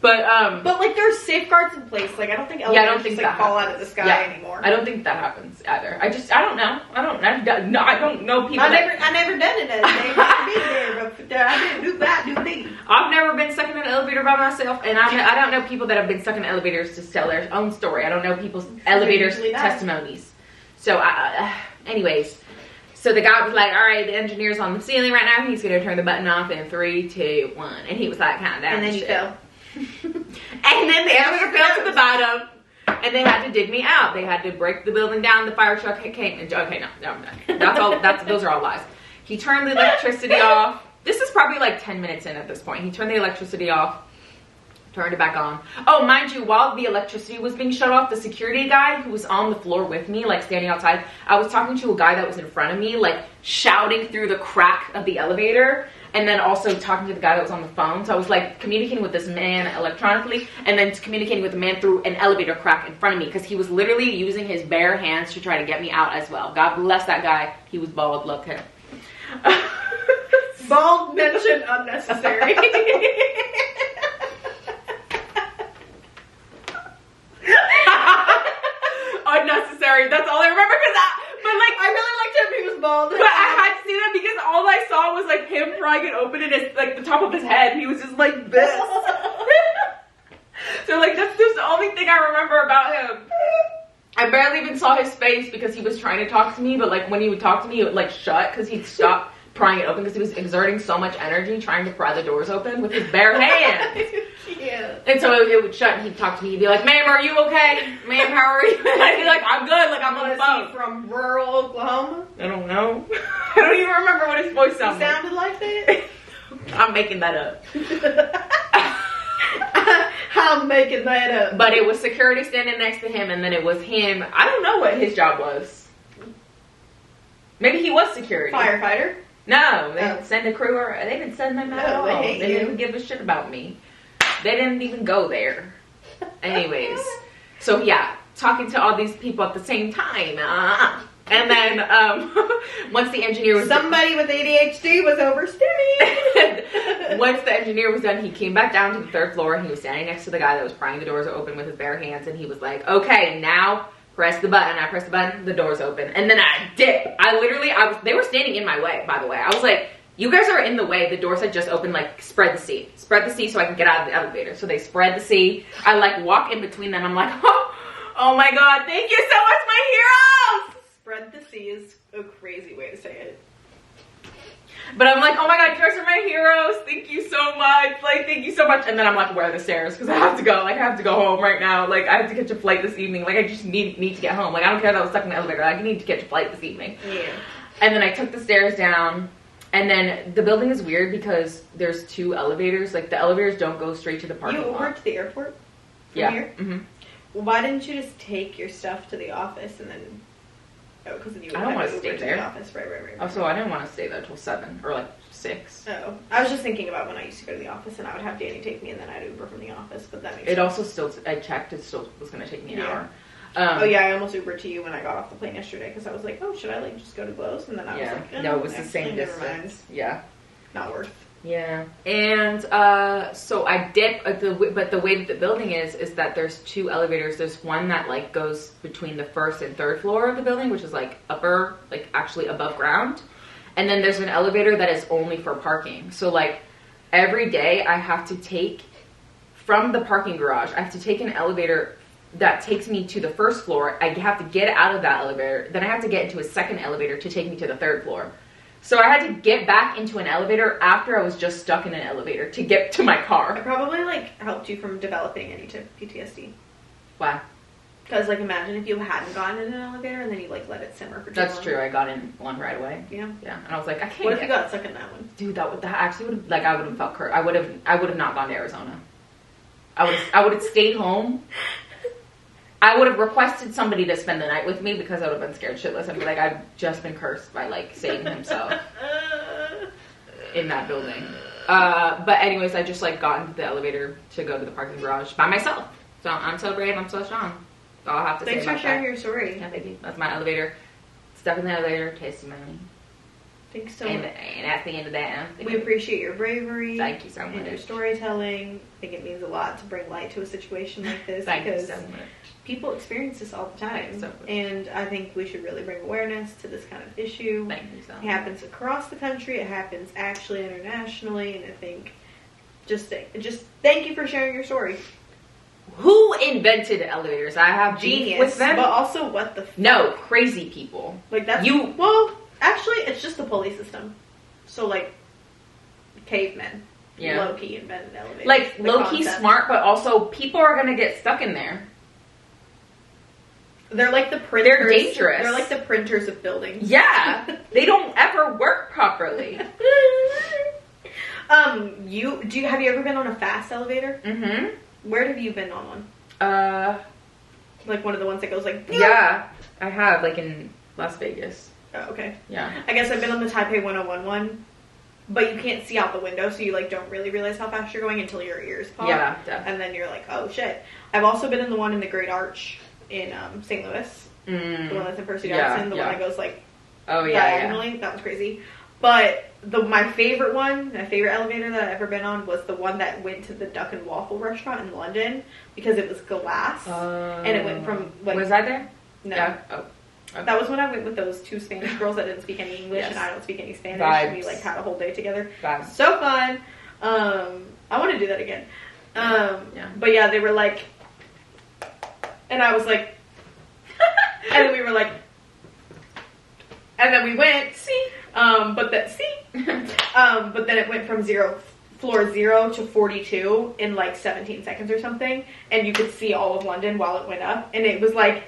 But like there's safeguards in place. Like I don't think elevators just like fall out of the sky anymore. I don't think that happens either. I don't know. I don't know people. I never done it. They might be there, but I didn't do that. Do they? I've never been stuck in an elevator by myself, and I don't know people that have been stuck in elevators to tell their own story. I don't know people's elevators testimonies. So, anyways. So the guy was like, all right, the engineer's on the ceiling right now. He's going to turn the button off in 3, 2, 1. And he was like, count down. And then you fell. And then the elevator fell to the bottom. And they had to dig me out. They had to break the building down. The fire truck came. Okay, no, I'm done. That's all. Those are all lies. He turned the electricity off. This is probably like 10 minutes in at this point. He turned the electricity off. Turned it back on. Oh, mind you, while the electricity was being shut off, the security guy who was on the floor with me, like standing outside, I was talking to a guy that was in front of me, like shouting through the crack of the elevator, and then also talking to the guy that was on the phone. So I was like communicating with this man electronically, and then communicating with the man through an elevator crack in front of me, because he was literally using his bare hands to try to get me out as well. God bless that guy. He was bald. Look at him. Bald mention unnecessary. Unnecessary. That's all I remember. But like, I really liked him. He was bald. But I had to see that because all I saw was like him prying it open and it's like the top of his head. He was just like this. So like that's just the only thing I remember about him. I barely even saw his face because he was trying to talk to me. But like when he would talk to me, it would like shut because he'd stop prying it open because he was exerting so much energy trying to pry the doors open with his bare hands. Yeah. And so it would shut and he'd talk to me. He'd be like, ma'am, are you okay? Ma'am, how are you? And I'd be like, I'm good. Like, I'm on the phone. Is he from rural Oklahoma? I don't know. I don't even remember what his voice sounded like. Sounded like that? I'm making that up. I'm making that up. But it was security standing next to him, and then it was him. I don't know what his job was. Maybe he was security. Firefighter? No, they didn't send a crew, or they didn't send them at all. They didn't even give a shit about me. They didn't even go there. Anyways, so yeah, talking to all these people at the same time. And then once the engineer was somebody with ADHD was overstimulated. Once the engineer was done, he came back down to the 3rd floor, and he was standing next to the guy that was prying the doors open with his bare hands, and he was like, okay, now press the button. I pressed the button, the doors open, and then I dip. They were standing in my way, by the way. I was like, you guys are in the way. The doors had just opened, like, spread the seat so I can get out of the elevator. So they spread the seat. I like walk in between them. I'm like, oh my God, thank you so much, my heroes. Spread the sea is a crazy way to say it. But I'm like, oh my God, you guys are my heroes. Thank you so much. Like, thank you so much. And then I'm like, where are the stairs? Because I have to go. Like, I have to go home right now. Like, I have to catch a flight this evening. Like, I just need to get home. Like, I don't care that I was stuck in the elevator. Like, I need to catch a flight this evening. Yeah. And then I took the stairs down. And then the building is weird because there's 2 elevators. Like, the elevators don't go straight to the parking lot. You Ubered to the airport from here? Mm-hmm. Well, why didn't you just take your stuff to the office and then... Oh, because then you would I don't want to to stay there. The office. Right. Oh, so I didn't want to stay there till 7 or like 6. Oh, I was just thinking about when I used to go to the office and I would have Danny take me and then I'd Uber from the office, but that makes sense. Also still, I checked, it still was going to take me an hour. Oh yeah, I almost Ubered to you when I got off the plane yesterday because I was like, oh, should I like just go to Glows? And then I was like, oh, no, it was the same never distance. mind. Yeah. Not worth. Yeah. And so I dip, but the way that the building is that there's 2 elevators. There's one that like goes between the 1st and 3rd floor of the building, which is like upper, like actually above ground. And then there's an elevator that is only for parking. So like every day I have to take from the parking garage, I have to take an elevator that takes me to the 1st floor. I have to get out of that elevator. Then I have to get into a second elevator to take me to the 3rd floor. So I had to get back into an elevator after I was just stuck in an elevator to get to my car. It probably like helped you from developing any PTSD. Why? Because like imagine if you hadn't gotten in an elevator and then you like let it simmer for too long. That's true. I got in one right away. Yeah. Yeah. And I was like, I can't. What if you got stuck in that one? Dude, that actually would have, like, I would have felt hurt. I would have not gone to Arizona. I would have stayed home. I would have requested somebody to spend the night with me because I would have been scared shitless and be like, I've just been cursed by like Satan himself in that building. But anyways, I just like got into the elevator to go to the parking garage by myself. So I'm so brave, I'm so strong. That's all I have to say about that. Thanks for sharing your story. Yeah, thank you. That's my elevator. Stuck in the elevator, testimony. Thanks so much. And that's the end of that. We appreciate your bravery. Thank you so much. And your storytelling. I think it means a lot to bring light to a situation like this. Thank because you so much. People experience this all the time. So much. And I think we should really bring awareness to this kind of issue. Thank you so much. It happens across the country. It happens actually internationally. And I think just thank you for sharing your story. Who invented elevators? I have Genius with them. But also what the fuck? No, crazy people. Like that's actually it's just the pulley system. So like cavemen. Yeah. Low-key invented elevators. Like low-key smart, but also people are gonna get stuck in there. They're like the printers. They're dangerous. They're like the printers of buildings. Yeah. They don't ever work properly. Have you ever been on a fast elevator? Mm-hmm. Where have you been on one? Like one of the ones that goes like... Yeah, I have, like in Las Vegas. Oh, okay. Yeah. I guess I've been on the Taipei 101 one, but you can't see out the window, so you like don't really realize how fast you're going until your ears pop. Yeah, definitely. And then you're like, oh shit. I've also been in the one in the Great Arch in St. Louis. The one that's in Percy Jackson. The one that goes like diagonally. Yeah. That was crazy. But my favorite elevator that I've ever been on was the one that went to the Duck and Waffle restaurant in London because it was glass. And it went from like... Was I there? No. Yeah. Oh. Okay. That was when I went with those 2 Spanish girls that didn't speak any English and I don't speak any Spanish. Vibes. And we like had a whole day together. Vibes. So fun. I want to do that again. Yeah. But yeah, they were like... And I was like... and then we were like... And then we went... See? But then it went from floor 0 to 42 in like 17 seconds or something, and you could see all of London while it went up, and it was like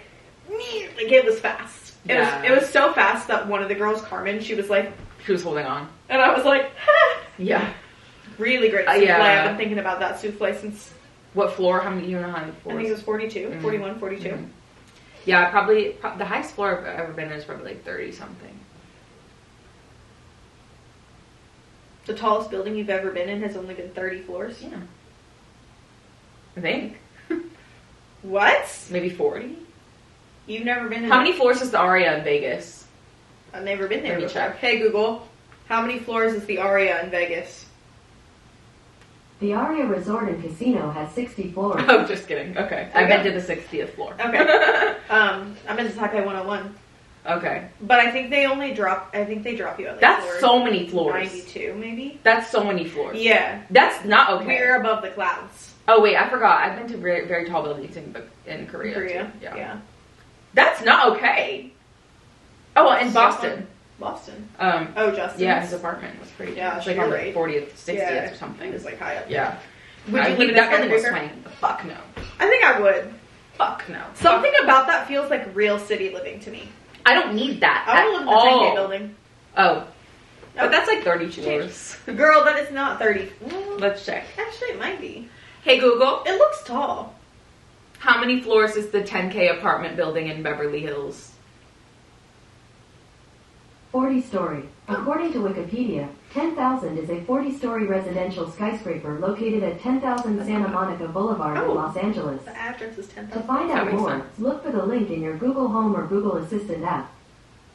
it was fast. It was so fast that one of the girls, Carmen, she was holding on, and I was like, yeah. really great souffle. Yeah. I've been thinking about that souffle since... What floor? How many? You know how many floors? I think it was 42, 41, 42. Yeah, probably the highest floor I've ever been in is probably like 30 something. The tallest building you've ever been in has only been 30 floors? Yeah. I think. What? Maybe 40? You've never been in... How many floors is the Aria in Vegas? I've never been there Let me before. check. Hey, Google. How many floors is the Aria in Vegas? The Aria Resort and Casino has 60 floors. Oh, just kidding. Okay. I've been to the 60th floor. Okay. I'm in Taipei 101. Okay. But I think they only drop... I think they drop you at like That's floor so many floors. 92, maybe? That's so many floors. Yeah. That's not okay. We're above the clouds. Oh, wait. I forgot. I've been to very, very tall buildings in Korea. Korea? Too. Yeah. That's not okay. Oh, in Boston. Boston. Oh, Justin's? Yeah, his apartment was pretty. Yeah, it's like you're on the right. 40th, 60th Yeah, or something. It was like high up. Yeah. Would you live in a that building was skyscraper? swinging. Fuck no. I think I would. Fuck no. Something about that feels like real city living to me. I don't need that I at want to live in the all. 10K building. Oh. But that's like 30 floors. Girl, that is not 30. Well, Let's check. actually, it might be. Hey, Google. It looks tall. How many floors is the 10K apartment building in Beverly Hills? 40-story. According to Wikipedia, 10,000 is a 40-story residential skyscraper located at 10,000 Santa Monica Boulevard in Los Angeles. The address is To 10,000. find That out makes more, sense. look for the link in your Google Home or Google Assistant app.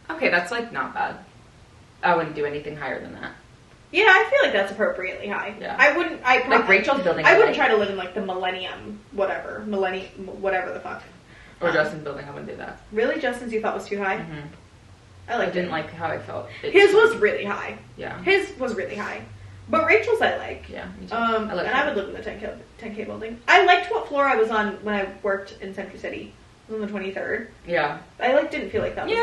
Okay, that's like not bad. I wouldn't do anything higher than that. Yeah, I feel like that's appropriately high. Yeah. I wouldn't. Like Rachel's building. I wouldn't try to live in like the Millennium, whatever the fuck. Or Justin's building. I wouldn't do that. Really, Justin's you thought was too high? Mm-hmm. I I liked didn't it. like how I felt. His was really high. Yeah. His was really high, but Rachel's I like. Yeah. Me too. And I would live in the 10K building. I liked what floor I was on when I worked in Century City. It was on the 23rd. Yeah. I didn't feel like that was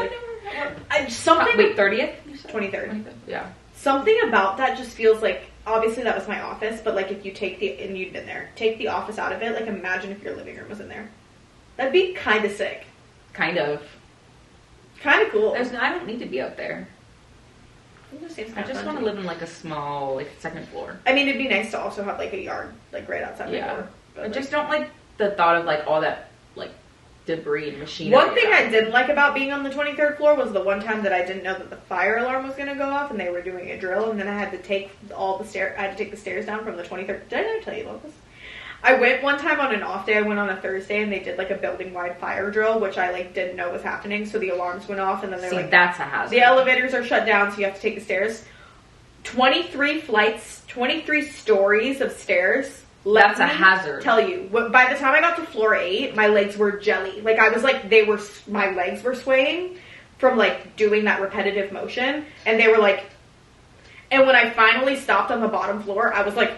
like something. Wait, 30th? 23rd. Yeah. Something about that just feels like, obviously that was my office, but like if you take and you'd been there, take the office out of it, like imagine if your living room was in there. That'd be kind of sick. Kind of. Kind of cool. I don't need to be out there. It just seems I kind of just fun want to to me. live in like a small, like second floor. I mean, it'd be nice to also have like a yard, like right outside my door. But, I like, just don't like the thought of like all that like debris and machinery. one thing I around. didn't like about being on the 23rd floor was the one time that I didn't know that the fire alarm was going to go off and they were doing a drill, and then I had to take I had to take the stairs down from the 23rd. Did I never tell you about this? I went one time on an off day. I went on a Thursday and they did like a building wide fire drill, which I like didn't know was happening. So the alarms went off, and then they're See, like, that's a hazard. the elevators are shut down, so you have to take the stairs. 23 flights, 23 stories of stairs. That's a hazard. Tell you, by the time I got to floor 8, my legs were jelly. Like I was like, my legs were swaying from like doing that repetitive motion, and they were like, and when I finally stopped on the bottom floor, I was like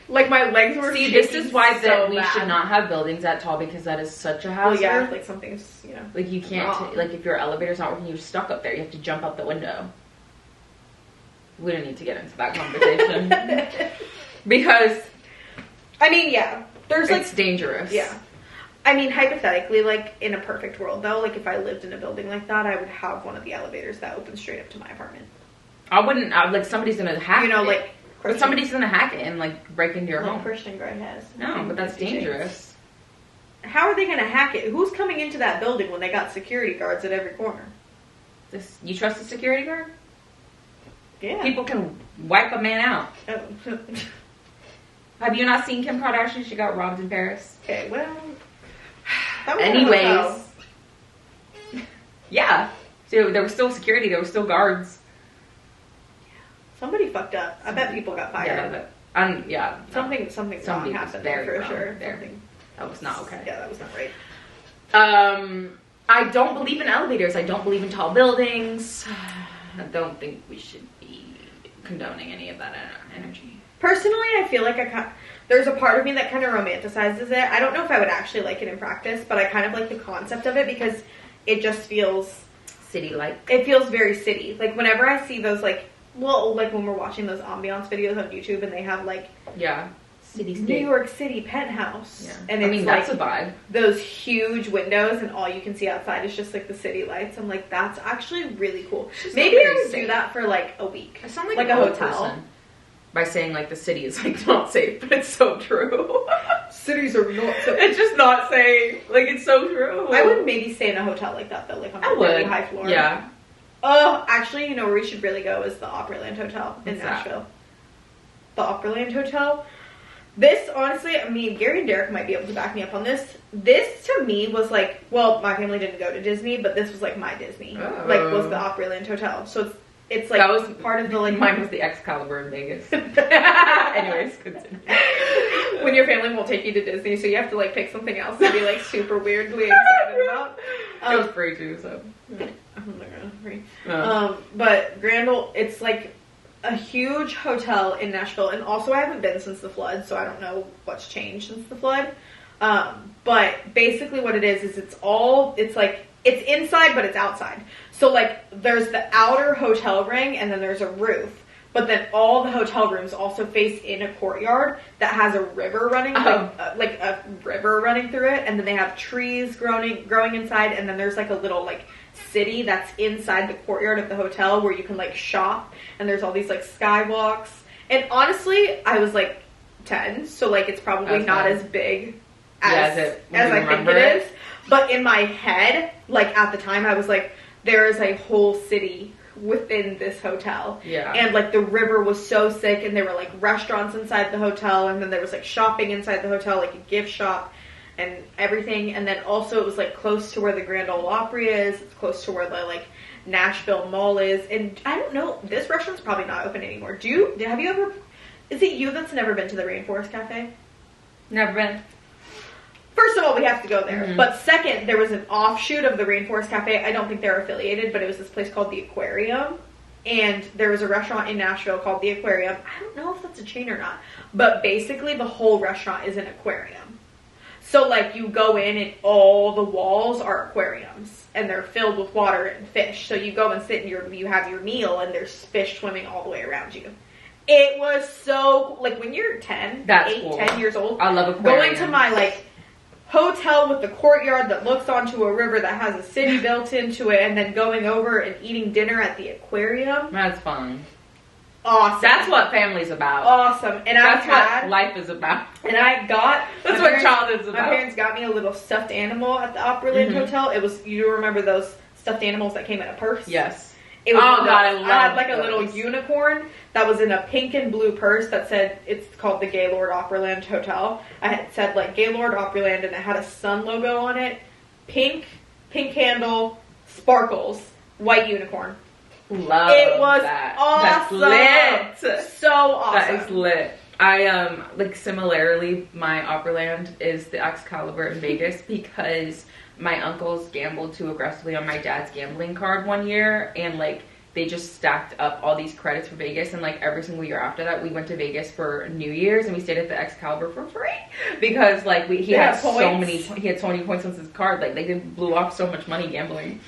my legs were. See, this is why so that we bad. should not have buildings that tall, because that is such a hazard. Well, yeah, like something's Like you can't wrong. like if your elevator's not working, you're stuck up there. You have to jump out the window. We don't need to get into that conversation because I mean, yeah, there's like it's dangerous. yeah. I mean, hypothetically, like in a perfect world, though, like if I lived in a building like that, I would have one of the elevators that opens straight up to my apartment. I wouldn't. Like somebody's gonna hack. You know, it. like But somebody's gonna hack it and like break into your like home. Christian Grey has. No, but that's 50 Shades. dangerous. How are they going to hack it? Who's coming into that building when they got security guards at every corner? You trust a security guard? Yeah. People can wipe a man out. Oh. Have you not seen Kim Kardashian? She got robbed in Paris. Okay, well. that was in a Anyways. hotel. Yeah. So there was still security. There were still guards. Somebody fucked up. I bet people got fired. Yeah, but yeah. No. Something wrong Something was happened very there for wrong sure. there. Something. That was not okay. Yeah, that was not right. I don't believe in elevators. I don't believe in tall buildings. I don't think we should be condoning any of that energy. Personally, I feel like there's a part of me that kind of romanticizes it. I don't know if I would actually like it in practice, but I kind of like the concept of it because it just feels City-like. It feels very city. Like whenever I see those like when we're watching those ambiance videos on YouTube and they have like Yeah. Cityscape. New York City penthouse. Yeah. And I it's mean, like that's a vibe. those huge windows and all you can see outside is just like the city lights. I'm like, that's actually really cool. Just Maybe not I very would safe. do that for like a week. I sound like a an old hotel. person. by saying like the city is like not safe, but it's so true. Cities are not safe. It's just not safe. Like, it's so true. I would maybe stay in a hotel like that though, like on a really high floor. Yeah. Oh, actually, you know where we should really go is the Opryland Hotel in What's Nashville. The Opryland Hotel. This, honestly, I mean, Gary and Derek might be able to back me up on this. This, to me, was like, well, my family didn't go to Disney, but this was like my Disney. Oh. Like, was the Opryland Hotel. So it's like, that was part of the, like... Mine was the Excalibur in Vegas. Anyways, continue. When your family won't take you to Disney, so you have to, like, pick something else to be, like, super weirdly excited about. It was free, too, so... I'm not gonna free. Oh. But Grandel, it's, like... a huge hotel in Nashville, and also I haven't been since the flood, so I don't know what's changed since the flood. But basically what it is it's like, it's inside, but it's outside. So like, there's the outer hotel ring, and then there's a roof. But then all the hotel rooms also face in a courtyard that has a river running, like a river running through it, and then they have trees growing inside, and then there's like a little like city that's inside the courtyard of the hotel where you can like shop, and there's all these like skywalks. And honestly, I was like 10, so like it's probably that's not nice. as big as I I think it is. But in my head, like at the time, I was like, there is a whole city within this hotel. Yeah. And like the river was so sick, and there were like restaurants inside the hotel, and then there was like shopping inside the hotel, like a gift shop and everything. And then also it was like close to where the Grand Ole Opry is. It's close to where the like Nashville Mall is. And I don't know, this restaurant's probably not open anymore. Have you ever, is it you that's never been to the Rainforest Cafe? Never been. First of all, we have to go there. Mm-hmm. But second, there was an offshoot of the Rainforest Cafe. I don't think they're affiliated, but it was this place called the Aquarium. And there was a restaurant in Nashville called the Aquarium. I don't know if that's a chain or not. But basically, the whole restaurant is an aquarium. So, like, you go in and all the walls are aquariums. And they're filled with water and fish. So you go and sit and you have your meal, and there's fish swimming all the way around you. It was so, like, when you're 10, That's 8, cool. 10 years old. I love aquariums. Going to my, like, hotel with the courtyard that looks onto a river that has a city built into it, and then going over and eating dinner at the aquarium. That's fun. Awesome. That's what family's about. Awesome. And that's what life is about. And I got... That's what childhood's about. My parents got me a little stuffed animal at the Opryland Hotel. It was, you remember those stuffed animals that came in a purse? Yes. It was God, I had like a little unicorn that was in a pink and blue purse that said, it's called the Gaylord Opryland Hotel. I had said like Gaylord Opryland, and it had a sun logo on it. Pink handle, sparkles, white unicorn. Love it was that. awesome. That's lit. So awesome. That is lit. I like similarly, my Opryland is the Excalibur in Vegas because my uncles gambled too aggressively on my dad's gambling card one year, and like they just stacked up all these credits for Vegas, and like every single year after that we went to Vegas for New Year's, and we stayed at the Excalibur for free because like he had so many points on his card, like they blew off so much money gambling.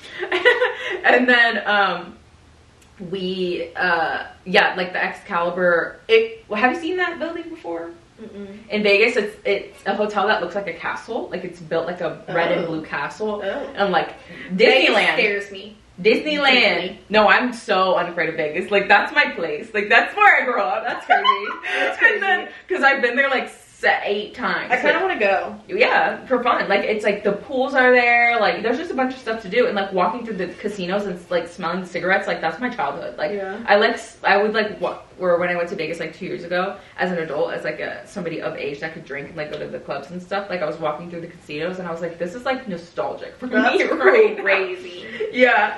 And then we like the Excalibur, have you seen that building before? Mm-mm. In Vegas, it's a hotel that looks like a castle. Like it's built like a red and blue castle. And like Disneyland scares me. Disneyland. No, I'm so unafraid of Vegas. Like that's my place. Like that's where I grew up. That's crazy. That's crazy. And then because I've been there like 8 times. I kind of want to go. Yeah, for fun. Like it's like the pools are there. Like there's just a bunch of stuff to do, and like walking through the casinos and like smelling the cigarettes. Like that's my childhood. Like I would like or when I went to Vegas like 2 years ago as an adult, as like somebody of age that could drink and like go to the clubs and stuff. Like I was walking through the casinos and I was like, this is like nostalgic for me. Right crazy. Yeah,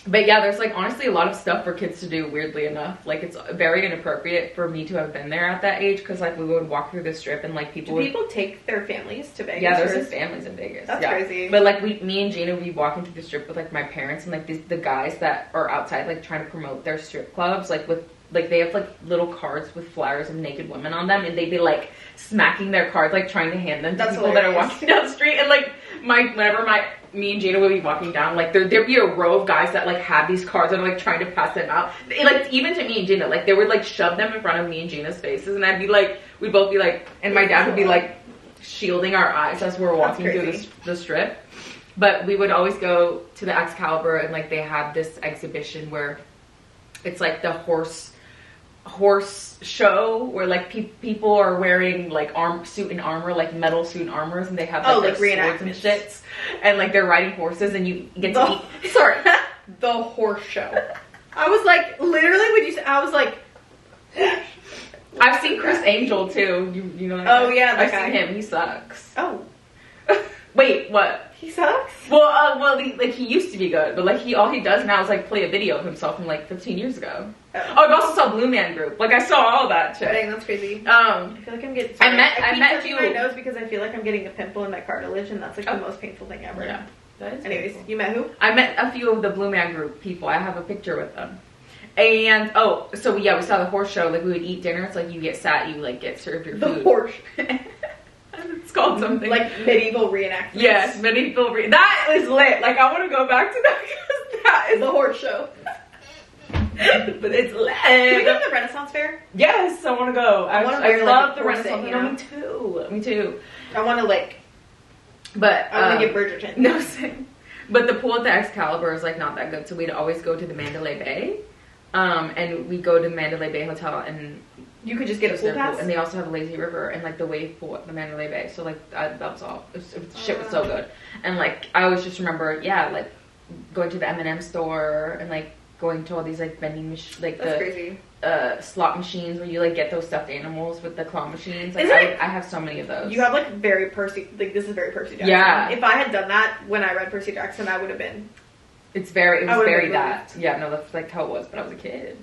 But yeah, there's like honestly a lot of stuff for kids to do, weirdly enough. Like it's very inappropriate for me to have been there at that age because like we would walk through the strip and like people take their families to Vegas? Yeah, there's like families in Vegas. That's crazy. But like me and Gina would be walking through the strip with like my parents and like the guys that are outside like trying to promote their strip clubs, like with like they have like little cards with flyers of naked women on them, and they'd be like smacking their cards, like trying to hand them to people that are walking down the street. And like me and Gina would be walking down, like there'd be a row of guys that like had these cards and like trying to pass them out. Like even to me and Gina, like they would like shove them in front of me and Gina's faces, and I'd be like, we'd both be like, and my dad would be like shielding our eyes as we're walking through the strip. But we would always go to the Excalibur, and like they have this exhibition where it's like the horse horse show where like people are wearing like suit and armor, like metal suit and armors, and they have like their swords and shits, and like they're riding horses, and you get to eat. Sorry, the horse show. I was like, literally, when you said, I was like, I've seen Chris Angel too. You know that oh guy? yeah, that I've guy. seen him. He sucks. Oh, wait, what? he sucks. Well, he used to be good, but like all he does now is like play a video of himself from like 15 years ago. Oh, I also saw Blue Man Group. Like I saw all that shit. Dang, that's crazy. I feel like I'm getting. I met you. My nose because I feel like I'm getting a pimple in my cartilage, and that's like the most painful thing ever. Yeah. That is Anyways, painful. you met who? I met a few of the Blue Man Group people. I have a picture with them. And so yeah, we saw the horse show. Like we would eat dinner. It's like you get sat, you like get served your food. The horse. It's called something like medieval reenactment. Yes, medieval. That is lit. Like I want to go back to that because that is the horse show. But it's lit. Can we go to the Renaissance Fair? Yes, I want to go. I love the Renaissance Fair. No, me too. Me too. I want to like. But I want to get Bridgerton. No, same. But the pool at the Excalibur is like not that good, so we'd always go to the Mandalay Bay. And we go to the Mandalay Bay Hotel, and you could just get a pool pass. And they also have a lazy river and like the wave pool at the Mandalay Bay. So like that was all. Shit was so good. And like I always just remember, yeah, like going to the M&M store and like going to all these like vending like that's crazy. Slot machines where you like get those stuffed animals with the claw machines. Like I have so many of those. You have like very Percy. Like this is very Percy Jackson. Yeah. If I had done that when I read Percy Jackson, I would have been. It was very that. Yeah, no, that's like how it was, but I was a kid.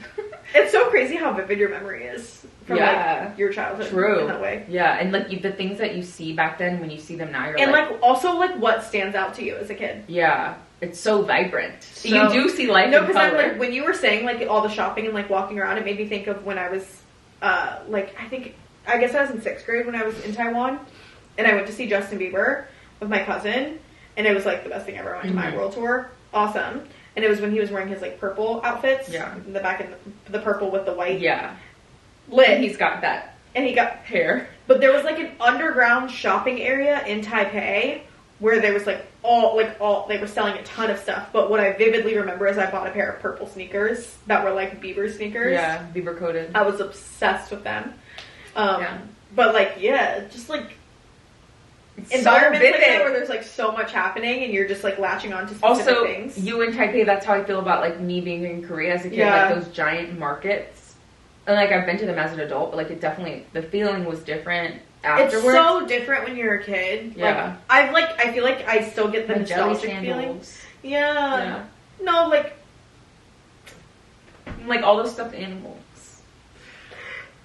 It's so crazy how vivid your memory is from like your childhood. True. In that way. Yeah, and like the things that you see back then, when you see them now, you're and like also like what stands out to you as a kid. Yeah, it's so vibrant. So, you do see life. No, because I'm like when you were saying like all the shopping and like walking around, it made me think of when I was like I guess I was in 6th grade when I was in Taiwan, and I went to see Justin Bieber with my cousin, and it was like the best thing ever. I went to my world tour. Awesome. And it was when he was wearing his like purple outfits. Yeah. In the back of the purple with the white. Yeah. Lit. And he's got that. And he got hair. But there was like an underground shopping area in Taipei where there was like all they were selling a ton of stuff. But what I vividly remember is I bought a pair of purple sneakers that were like Bieber sneakers. Yeah, Bieber coated. I was obsessed with them. But like just like environments like that where there's like so much happening and you're just like latching on to specific things. You in Taipei, that's how I feel about like me being in Korea as a kid. Yeah. Like those giant markets, and like I've been to them as an adult, but like it definitely, the feeling was different afterwards. It's so different when you're a kid. Yeah. Like I feel like I still get the nostalgic feeling. Yeah. No, like all those stuffed animals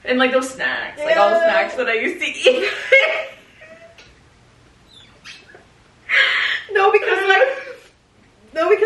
and like those snacks, like all the snacks that I used to eat. No, because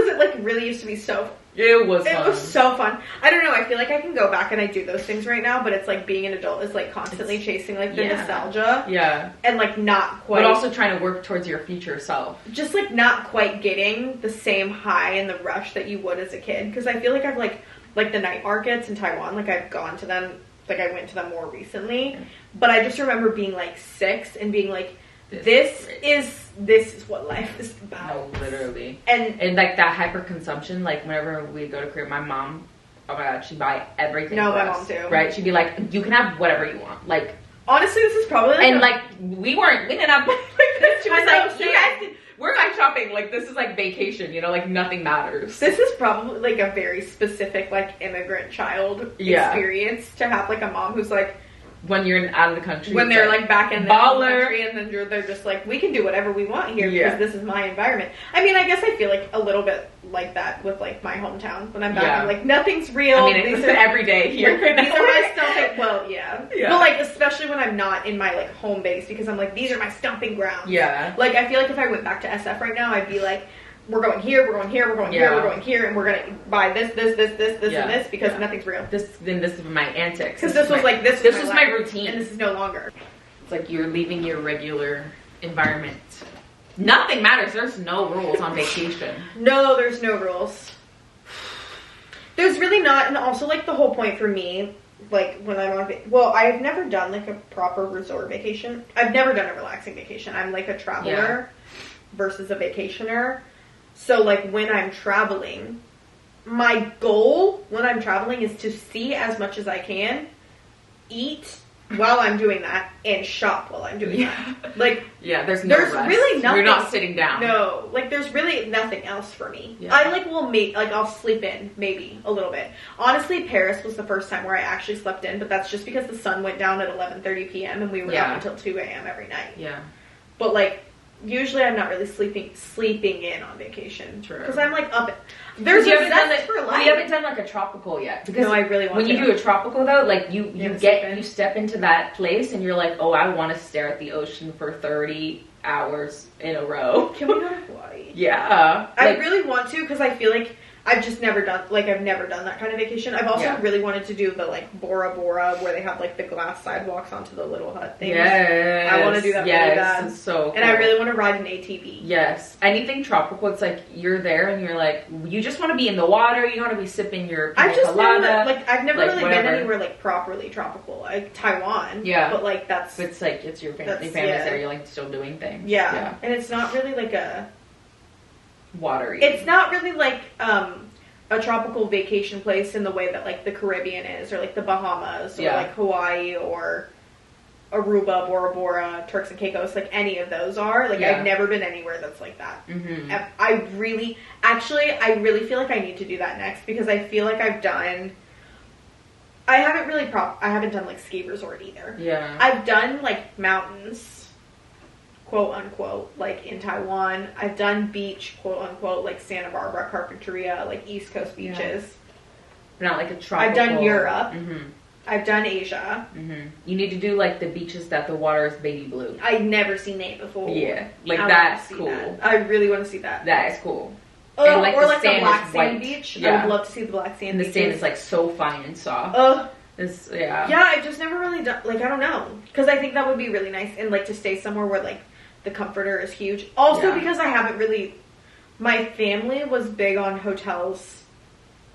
it like really used to be so. It was so fun. I don't know. I feel like I can go back and I do those things right now, but it's like being an adult is like constantly chasing like the nostalgia. Yeah. And like not quite. But also trying to work towards your future self. Just like not quite getting the same high and the rush that you would as a kid. Because I feel like I've like the night markets in Taiwan. Like I've gone to them. Like I went to them more recently. Yeah. But I just remember being like 6 and being like, this is what life is about. No, literally. And like that hyper consumption, like whenever we go to Korea, my mom, oh my god, she'd buy everything. No, for my us, mom too. Right? She'd be like, you can have whatever you want. Like honestly, this is probably like and like we didn't have like this. She was like, you guys we're like shopping, like this is like vacation, you know, like nothing matters. This is probably like a very specific like immigrant child experience to have like a mom who's like when you're out of the country. When they're like back in the country and then they're just like, we can do whatever we want here because this is my environment. I mean, I guess I feel like a little bit like that with like my hometown. When I'm back, I'm like, nothing's real. I mean, it's every day here. Like, these are my stomping, well, yeah. But like, especially when I'm not in my like home base because I'm like, these are my stomping grounds. Yeah. Like, I feel like if I went back to SF right now, I'd be like, we're going here, we're going here, we're going here, we're going here, and we're going to buy this, and this because nothing's real. This is my antics. Because this was my routine. And this is no longer. It's like you're leaving your regular environment. Nothing matters. There's no rules on vacation. No, there's no rules. There's really not, and also like the whole point for me, like when I'm on, I've never done like a proper resort vacation. I've never done a relaxing vacation. I'm like a traveler versus a vacationer. So, like, when I'm traveling, my goal when I'm traveling is to see as much as I can, eat while I'm doing that, and shop while I'm doing that. Like, there's rest. Really nothing. You're not sitting down. No, like there's really nothing else for me. Yeah. I I'll sleep in maybe a little bit. Honestly, Paris was the first time where I actually slept in, but that's just because the sun went down at 11:30 p.m. and we were up until 2 a.m. every night. Yeah. But like, usually I'm not really sleeping in on vacation. True. Because I'm like up. There's you a zest for life. We haven't done like a tropical yet. Because no, I really want when to. you do a tropical though, like you step into that place and you're like, oh, I want to stare at the ocean for 30 hours in a row. Can we go to Hawaii? Yeah. I really want to, because I feel like I've never done that kind of vacation. I've also really wanted to do the like Bora Bora, where they have like the glass sidewalks onto the little hut things. Yes. I want to do that really bad. It's so cool. And I really want to ride an ATV. Yes. Anything tropical, it's like you're there and you're like, you just want to be in the water, you want to be sipping your pina colada. I've never really been anywhere like properly tropical. Like Taiwan. Yeah. But like it's like, it's your family. Your family's there, you're like still doing things. Yeah. And it's not really like a watery. It's not really like a tropical vacation place in the way that like the Caribbean is, or like the Bahamas, or like Hawaii, or Aruba, Bora Bora, Turks and Caicos. Like any of those are. Like I've never been anywhere that's like that. Mm-hmm. I really feel like I need to do that next, because I feel like I haven't done like ski resort either. Yeah. I've done like mountains, quote unquote, like in Taiwan. I've done beach, quote unquote, like Santa Barbara, Carpinteria, like East Coast beaches. But not like a tropical. I've done Europe. Mm-hmm. I've done Asia. Mm-hmm. You need to do like the beaches that the water is baby blue. I've never seen that before. Yeah, like that's cool. That. I really want to see that. That is cool. And like or like the black sand beach. Yeah. I would love to see the black sand. And the beaches. sand is like so fine and soft. Yeah, I've just never really done, like, I don't know, because I think that would be really nice, and like to stay somewhere where like the comforter is huge. Also because I haven't really, my family was big on hotels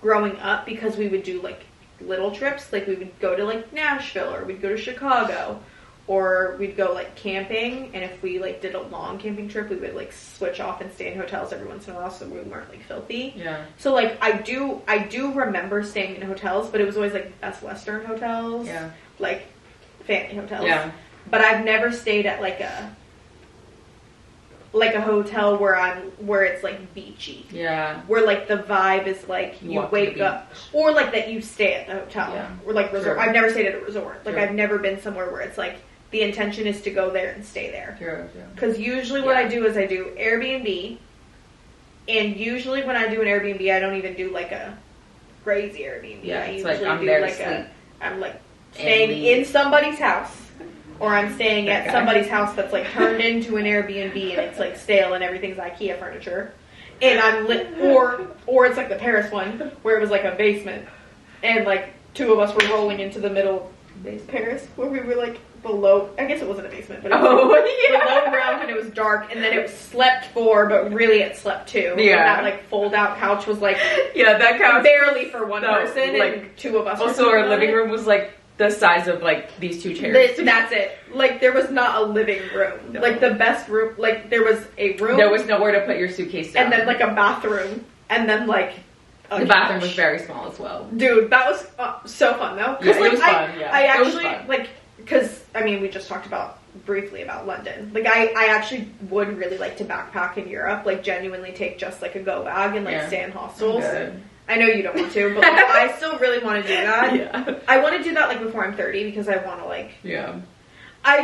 growing up, because we would do like little trips, like we would go to like Nashville, or we'd go to Chicago, or we'd go like camping, and if we like did a long camping trip, we would like switch off and stay in hotels every once in a while, so we weren't like filthy. Yeah. So like I do remember staying in hotels, but it was always like Best Western hotels. Yeah. Like family hotels. Yeah. But I've never stayed at like a hotel where it's like beachy. Yeah. Where like the vibe is like you wake up, or like that you stay at the hotel. Yeah. Or like resort. Sure. I've never stayed at a resort. Like I've never been somewhere where it's like the intention is to go there and stay there. True. Because usually what I do is I do Airbnb, and usually when I do an Airbnb, I don't even do like a crazy Airbnb. Yeah, I usually do like I'm like staying in somebody's house. Or I'm staying at somebody's house that's like turned into an Airbnb, and it's like stale and everything's IKEA furniture. And I'm or it's like the Paris one where it was like a basement, and like two of us were rolling into the middle of Paris, where we were like below. I guess it wasn't a basement, but it was below ground, and it was dark, and then it was slept for, but really it slept two. Yeah. And that like fold out couch was like that couch barely for one person, like, and two of us. Also, our living room was like the size of like these two chairs. That's it. Like there was not a living room. No. Like the best room. Like there was a room. There was nowhere to put your suitcase down. And then like a bathroom. And then like the bathroom was very small as well. Dude, that was so fun though. Yeah, like, it was fun. Yeah, I actually like, because I mean we just talked briefly about London. Like I actually would really like to backpack in Europe. Like genuinely take just like a go bag and like stay in hostels. I know you don't want to, but like, I still really want to do that. Yeah. I want to do that like before I'm 30, because I want to like. Yeah. I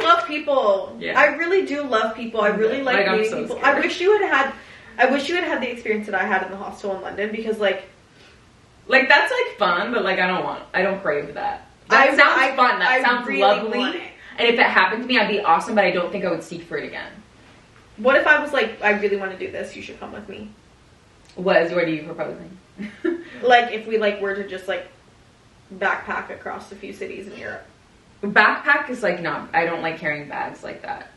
love people. Yeah. I really do love people. I really like meeting people. Scared. I wish you had the experience that I had in the hostel in London, because like that's like fun, but like I don't crave that. That sounds fun. That sounds really lovely. And if it happened to me, I'd be awesome, but I don't think I would seek for it again. What if I was like, I really want to do this, you should come with me? What are you proposing? Like if we like were to just like backpack across a few cities in Europe. Backpack is like not. I don't like carrying bags like that.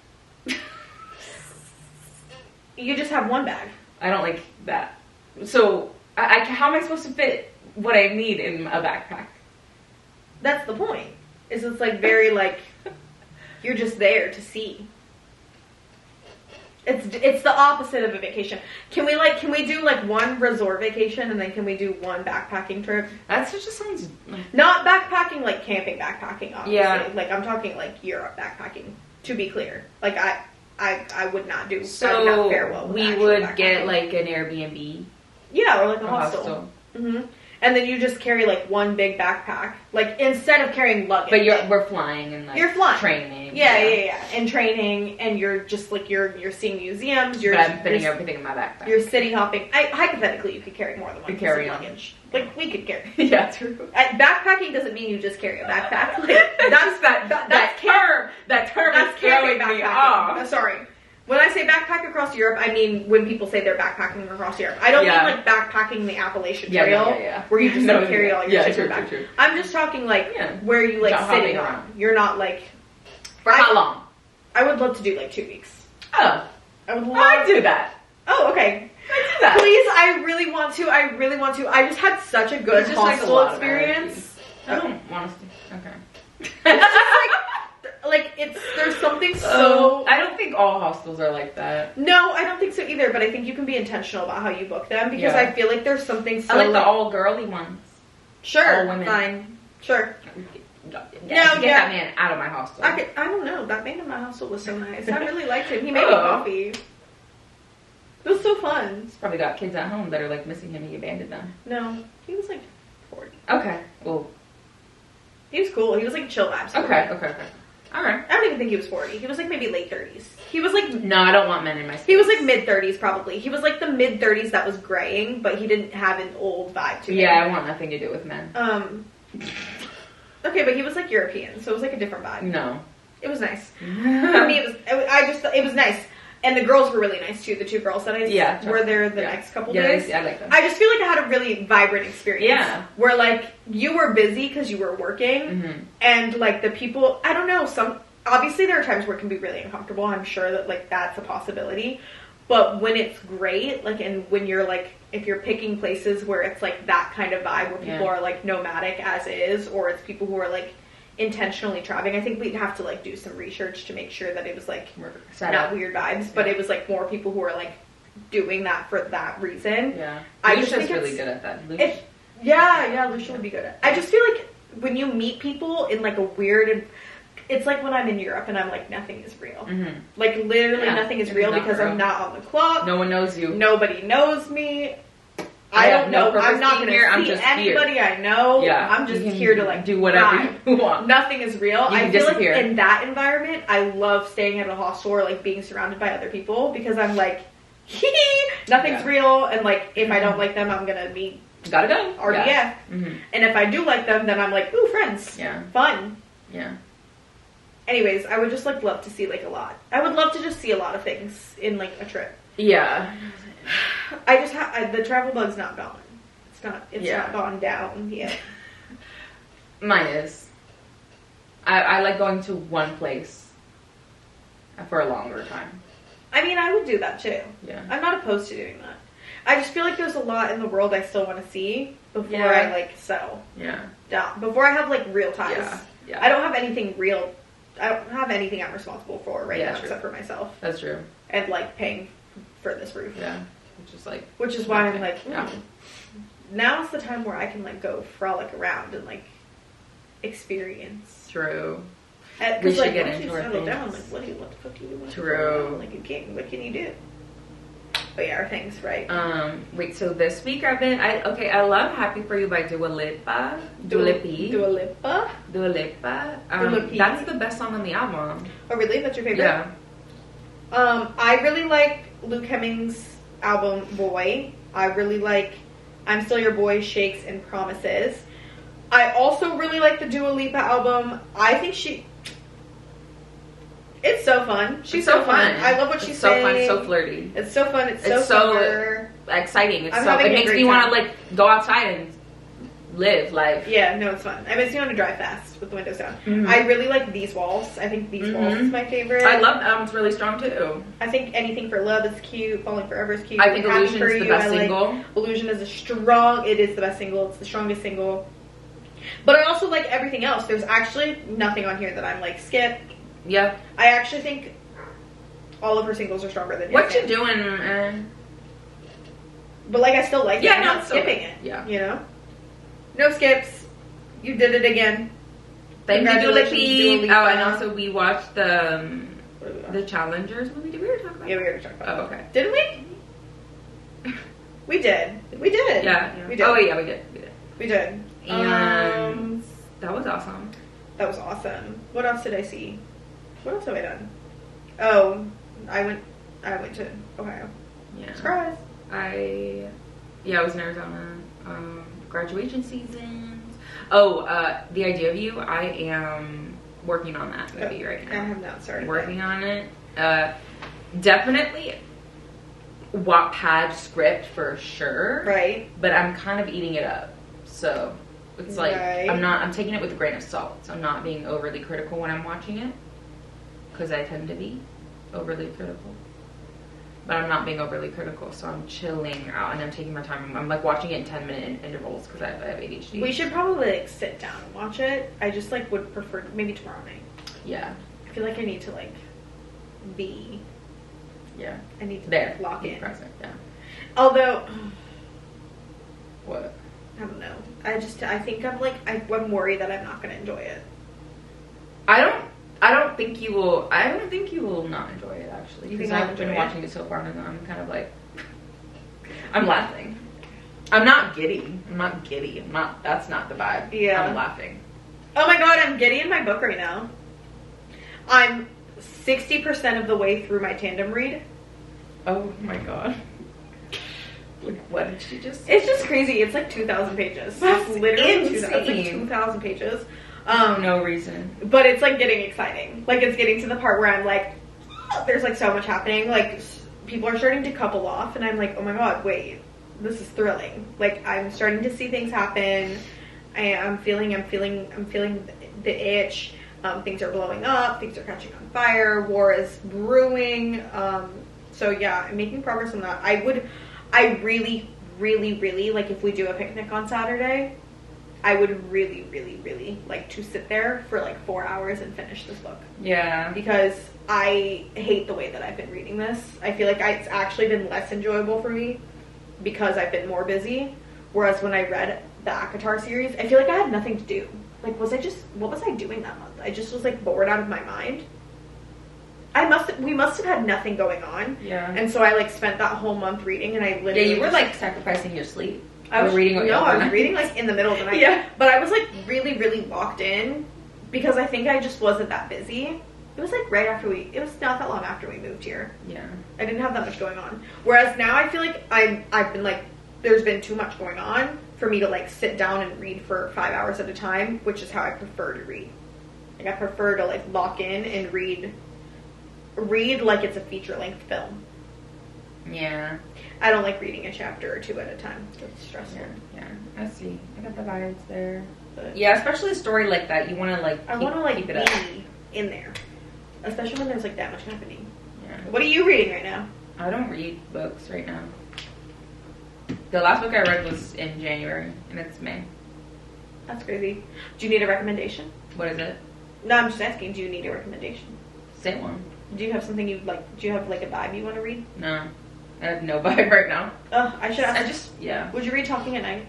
You just have one bag. I don't like that. So how am I supposed to fit what I need in a backpack? That's the point. It's like very like you're just there to see. It's the opposite of a vacation. Can we do like one resort vacation and then can we do one backpacking trip? That just sounds not backpacking like camping backpacking, obviously. Yeah. Like I'm talking like Europe backpacking. To be clear, like I would not do. So I would not fare well with we actual would backpacking. get like an Airbnb, yeah, or like a a hostel. And then you just carry like one big backpack, like instead of carrying luggage. But we're flying and like you're flying training. Yeah. And training, and you're just like you're seeing museums. But I'm putting everything in my backpack. You're city hopping. Hypothetically, you could carry more than one piece of carry on. luggage. Like we could carry. Yeah, true. Backpacking doesn't mean you just carry a backpack. Like that's that term that's is throwing me off. Oh, sorry. When I say backpack across Europe, I mean when people say they're backpacking across Europe. I don't mean like backpacking the Appalachian Trail, where you just carry all your shit in back. True. I'm just talking like where you like sitting around. You're not like for how long? I would love to do like 2 weeks. Oh, I would love. I do that. Oh, okay. I do that. Please, I really want to. I just had such a good hostel experience. I don't want us to. Okay. It's just like there's something so. I don't think all hostels are like that. No, I don't think so either. But I think you can be intentional about how you book them because I feel like there's something so. I like the all girly ones. Sure, all women. Fine. Sure. Get that man out of my hostel. I don't know. That man in my hostel was so nice. I really liked him. He made me coffee. It was so fun. He's probably got kids at home that are like missing him. He abandoned them. No, he was like 40. Okay. Well, he was cool. He was like chill vibes. Okay. All right. I don't even think he was 40. He was like maybe late 30s. He was like no, I don't want men in my space. He was like mid 30s probably. He was like the mid 30s that was graying, but he didn't have an old vibe to him. Yeah, I want nothing to do with men. Okay, but he was like European, so it was like a different vibe. No, it was nice. For me, it was nice. And the girls were really nice too. The 2 girls that I were there the next couple days. I like them. I just feel like I had a really vibrant experience. Yeah. Where like you were busy because you were working, and like the people, I don't know. Obviously there are times where it can be really uncomfortable. I'm sure that like that's a possibility. But when it's great, like, and when you're like, if you're picking places where it's like that kind of vibe where people are like nomadic as is, or it's people who are like intentionally traveling. I think we'd have to like do some research to make sure that it was like not weird vibes, but it was like more people who are like doing that for that reason. Yeah, I just think really good at that. Lucia would be good at it. I just feel like when you meet people in like a weird, it's like when I'm in Europe and I'm like, nothing is real. Like literally nothing is real because I'm not on the clock. No one knows you. Nobody knows me. I don't know. I'm not going to see anybody I know. Yeah. I'm just here to like do whatever you want. Nothing is real. I feel disappear. like in that environment, I love staying at a hostel or like being surrounded by other people because I'm like, nothing's real. And like, if I don't like them, I'm going to be gotta go. RDF. And if I do like them, then I'm like, ooh, friends. Yeah. Fun. Yeah. Anyways, I would just like love to see like a lot. I would love to just see a lot of things in like a trip. Yeah. I just the travel bug's not gone. It's not gone down yet. Mine is. I like going to one place for a longer time. I mean, I would do that too. Yeah. I'm not opposed to doing that. I just feel like there's a lot in the world I still want to see before I like settle down. Before I have like real ties. Yeah. I don't have anything real. I don't have anything I'm responsible for right now except for myself. That's true. And like paying for this roof. Yeah. Which is why I'm like, now's the time where I can like go frolic around and like experience. True. Because like once you settle down, like what the fuck do you want? True. Like what can you do? But yeah, our things, right? Wait, so this week I love Happy For You by Dua Lipa. Dua Lipa. That's the best song on the album. Oh really? That's your favorite? Yeah. I really like Luke Hemmings' album Boy. I really like I'm Still Your Boy, Shakes and Promises. I also really like the Dua Lipa album. I think it's so fun. She's so fun. I love what she's saying. It's so fun, so flirty. It's so fun. It's so exciting. It makes me want to like go outside and live life. Yeah, no, it's fun. I makes me want to drive fast with the windows down. I really like These Walls. I think These Walls is my favorite. I love that album's really strong too. I think Anything for Love is cute. Falling Forever is cute. I think Illusion is the best single. Illusion is it is the best single. It's the strongest single. But I also like everything else. There's actually nothing on here that I'm like, skip. Yeah. I actually think all of her singles are stronger than What Yes you And. doing, man? But like, I still like it. Yeah, I'm no, not it's still skipping good. it. Yeah. You know? No skips. You did it again. Thank you, Dua Congratulations, Dua Lipa. Lipa. Oh, and also we watched the What did we watch? the Challengers movie. Did we already talk about Yeah, that? we already talked about Oh, it. okay. Didn't we? We did. We did. Yeah. We did. Oh, yeah, we did. We did. We did. And that was awesome. That was awesome. What else did I see? What else have I done? Oh, I went to Ohio. Yeah. Surprise. I was in Arizona. Graduation seasons. Oh, The Idea of You. I am working on that movie right I now. have not started. Working on it. Definitely Wattpad script for sure. Right. But I'm kind of eating it up. So it's like Right. I'm taking it with a grain of salt. So I'm not being overly critical when I'm watching it. Because I tend to be overly critical. But I'm not being overly critical, so I'm chilling out and I'm taking my time. I'm like watching it in 10-minute intervals because I have ADHD. We should probably like sit down and watch it. I just like would prefer maybe tomorrow night. Yeah. I feel like I need to like be. Yeah. I need to There. lock Be in. present. Yeah. Although What? I don't know. I think I'm like I'm worried that I'm not gonna enjoy it. I don't think you will. I don't think you will not enjoy it actually. You think Because I'll I've been enjoy it? watching it so far, and I'm kind of like, I'm laughing. I'm not giddy. I'm not giddy. I'm not. That's not the vibe. Yeah. I'm laughing. Oh my god, I'm getting in my book right now. I'm 60% of the way through my tandem read. Oh my god. Like, what did she just? It's just crazy. It's like 2,000 pages. That's it's literally insane. It's like 2,000 pages. No reason. But it's like getting exciting. Like it's getting to the part where I'm like, there's like so much happening. Like people are starting to couple off, and I'm like, oh my god, wait, this is thrilling. Like I'm starting to see things happen. I'm feeling the itch. Things are blowing up. Things are catching on fire. War is brewing. So yeah, I'm making progress on that. I really, really, really like if we do a picnic on Saturday. I would really, really, really like to sit there for like 4 hours and finish this book. Yeah. Because I hate the way that I've been reading this. I feel like it's actually been less enjoyable for me because I've been more busy. Whereas when I read the ACOTAR series, I feel like I had nothing to do. Like, what was I doing that month? I just was like bored out of my mind. We must have had nothing going on. Yeah. And so I like spent that whole month reading, and I literally Yeah, you were like sacrificing your sleep. I was reading. I was reading like in the middle of the night. Yeah. But I was like really, really locked in because I think I just wasn't that busy. It was like it was not that long after we moved here. Yeah. I didn't have that much going on. Whereas now I feel like I've been like, there's been too much going on for me to like sit down and read for 5 hours at a time, which is how I prefer to read. Like I prefer to like lock in and read like it's a feature-length film. Yeah. I don't like reading a chapter or two at a time. It's stressful. Yeah. I see. I got the vibes there. But Yeah, especially a story like that. You want to like. I want to like keep be it up. in there, especially when there's like that much happening. Yeah. What are you reading right now? I don't read books right now. The last book I read was in January, and it's May. That's crazy. Do you need a recommendation? What is it? No, I'm just asking. Do you need a recommendation? Say one. Do you have something you like? Do you have like a vibe you want to read? No. I have no vibe right now. I should ask. Yeah. Would you read Talking at Night?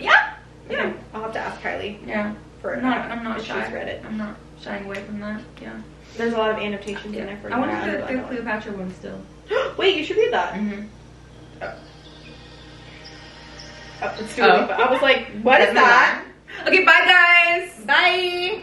Yeah. Okay. I'll have to ask Kylie Yeah. for I'm not if shy. she's read it. I'm not shying away from that. Yeah. There's a lot of annotations in there for I want to you. do the Cleopatra one still. Wait, you should read that. Mm-hmm. Oh, it's Dua Lipa. I was like, what is that? Okay, bye guys. Bye.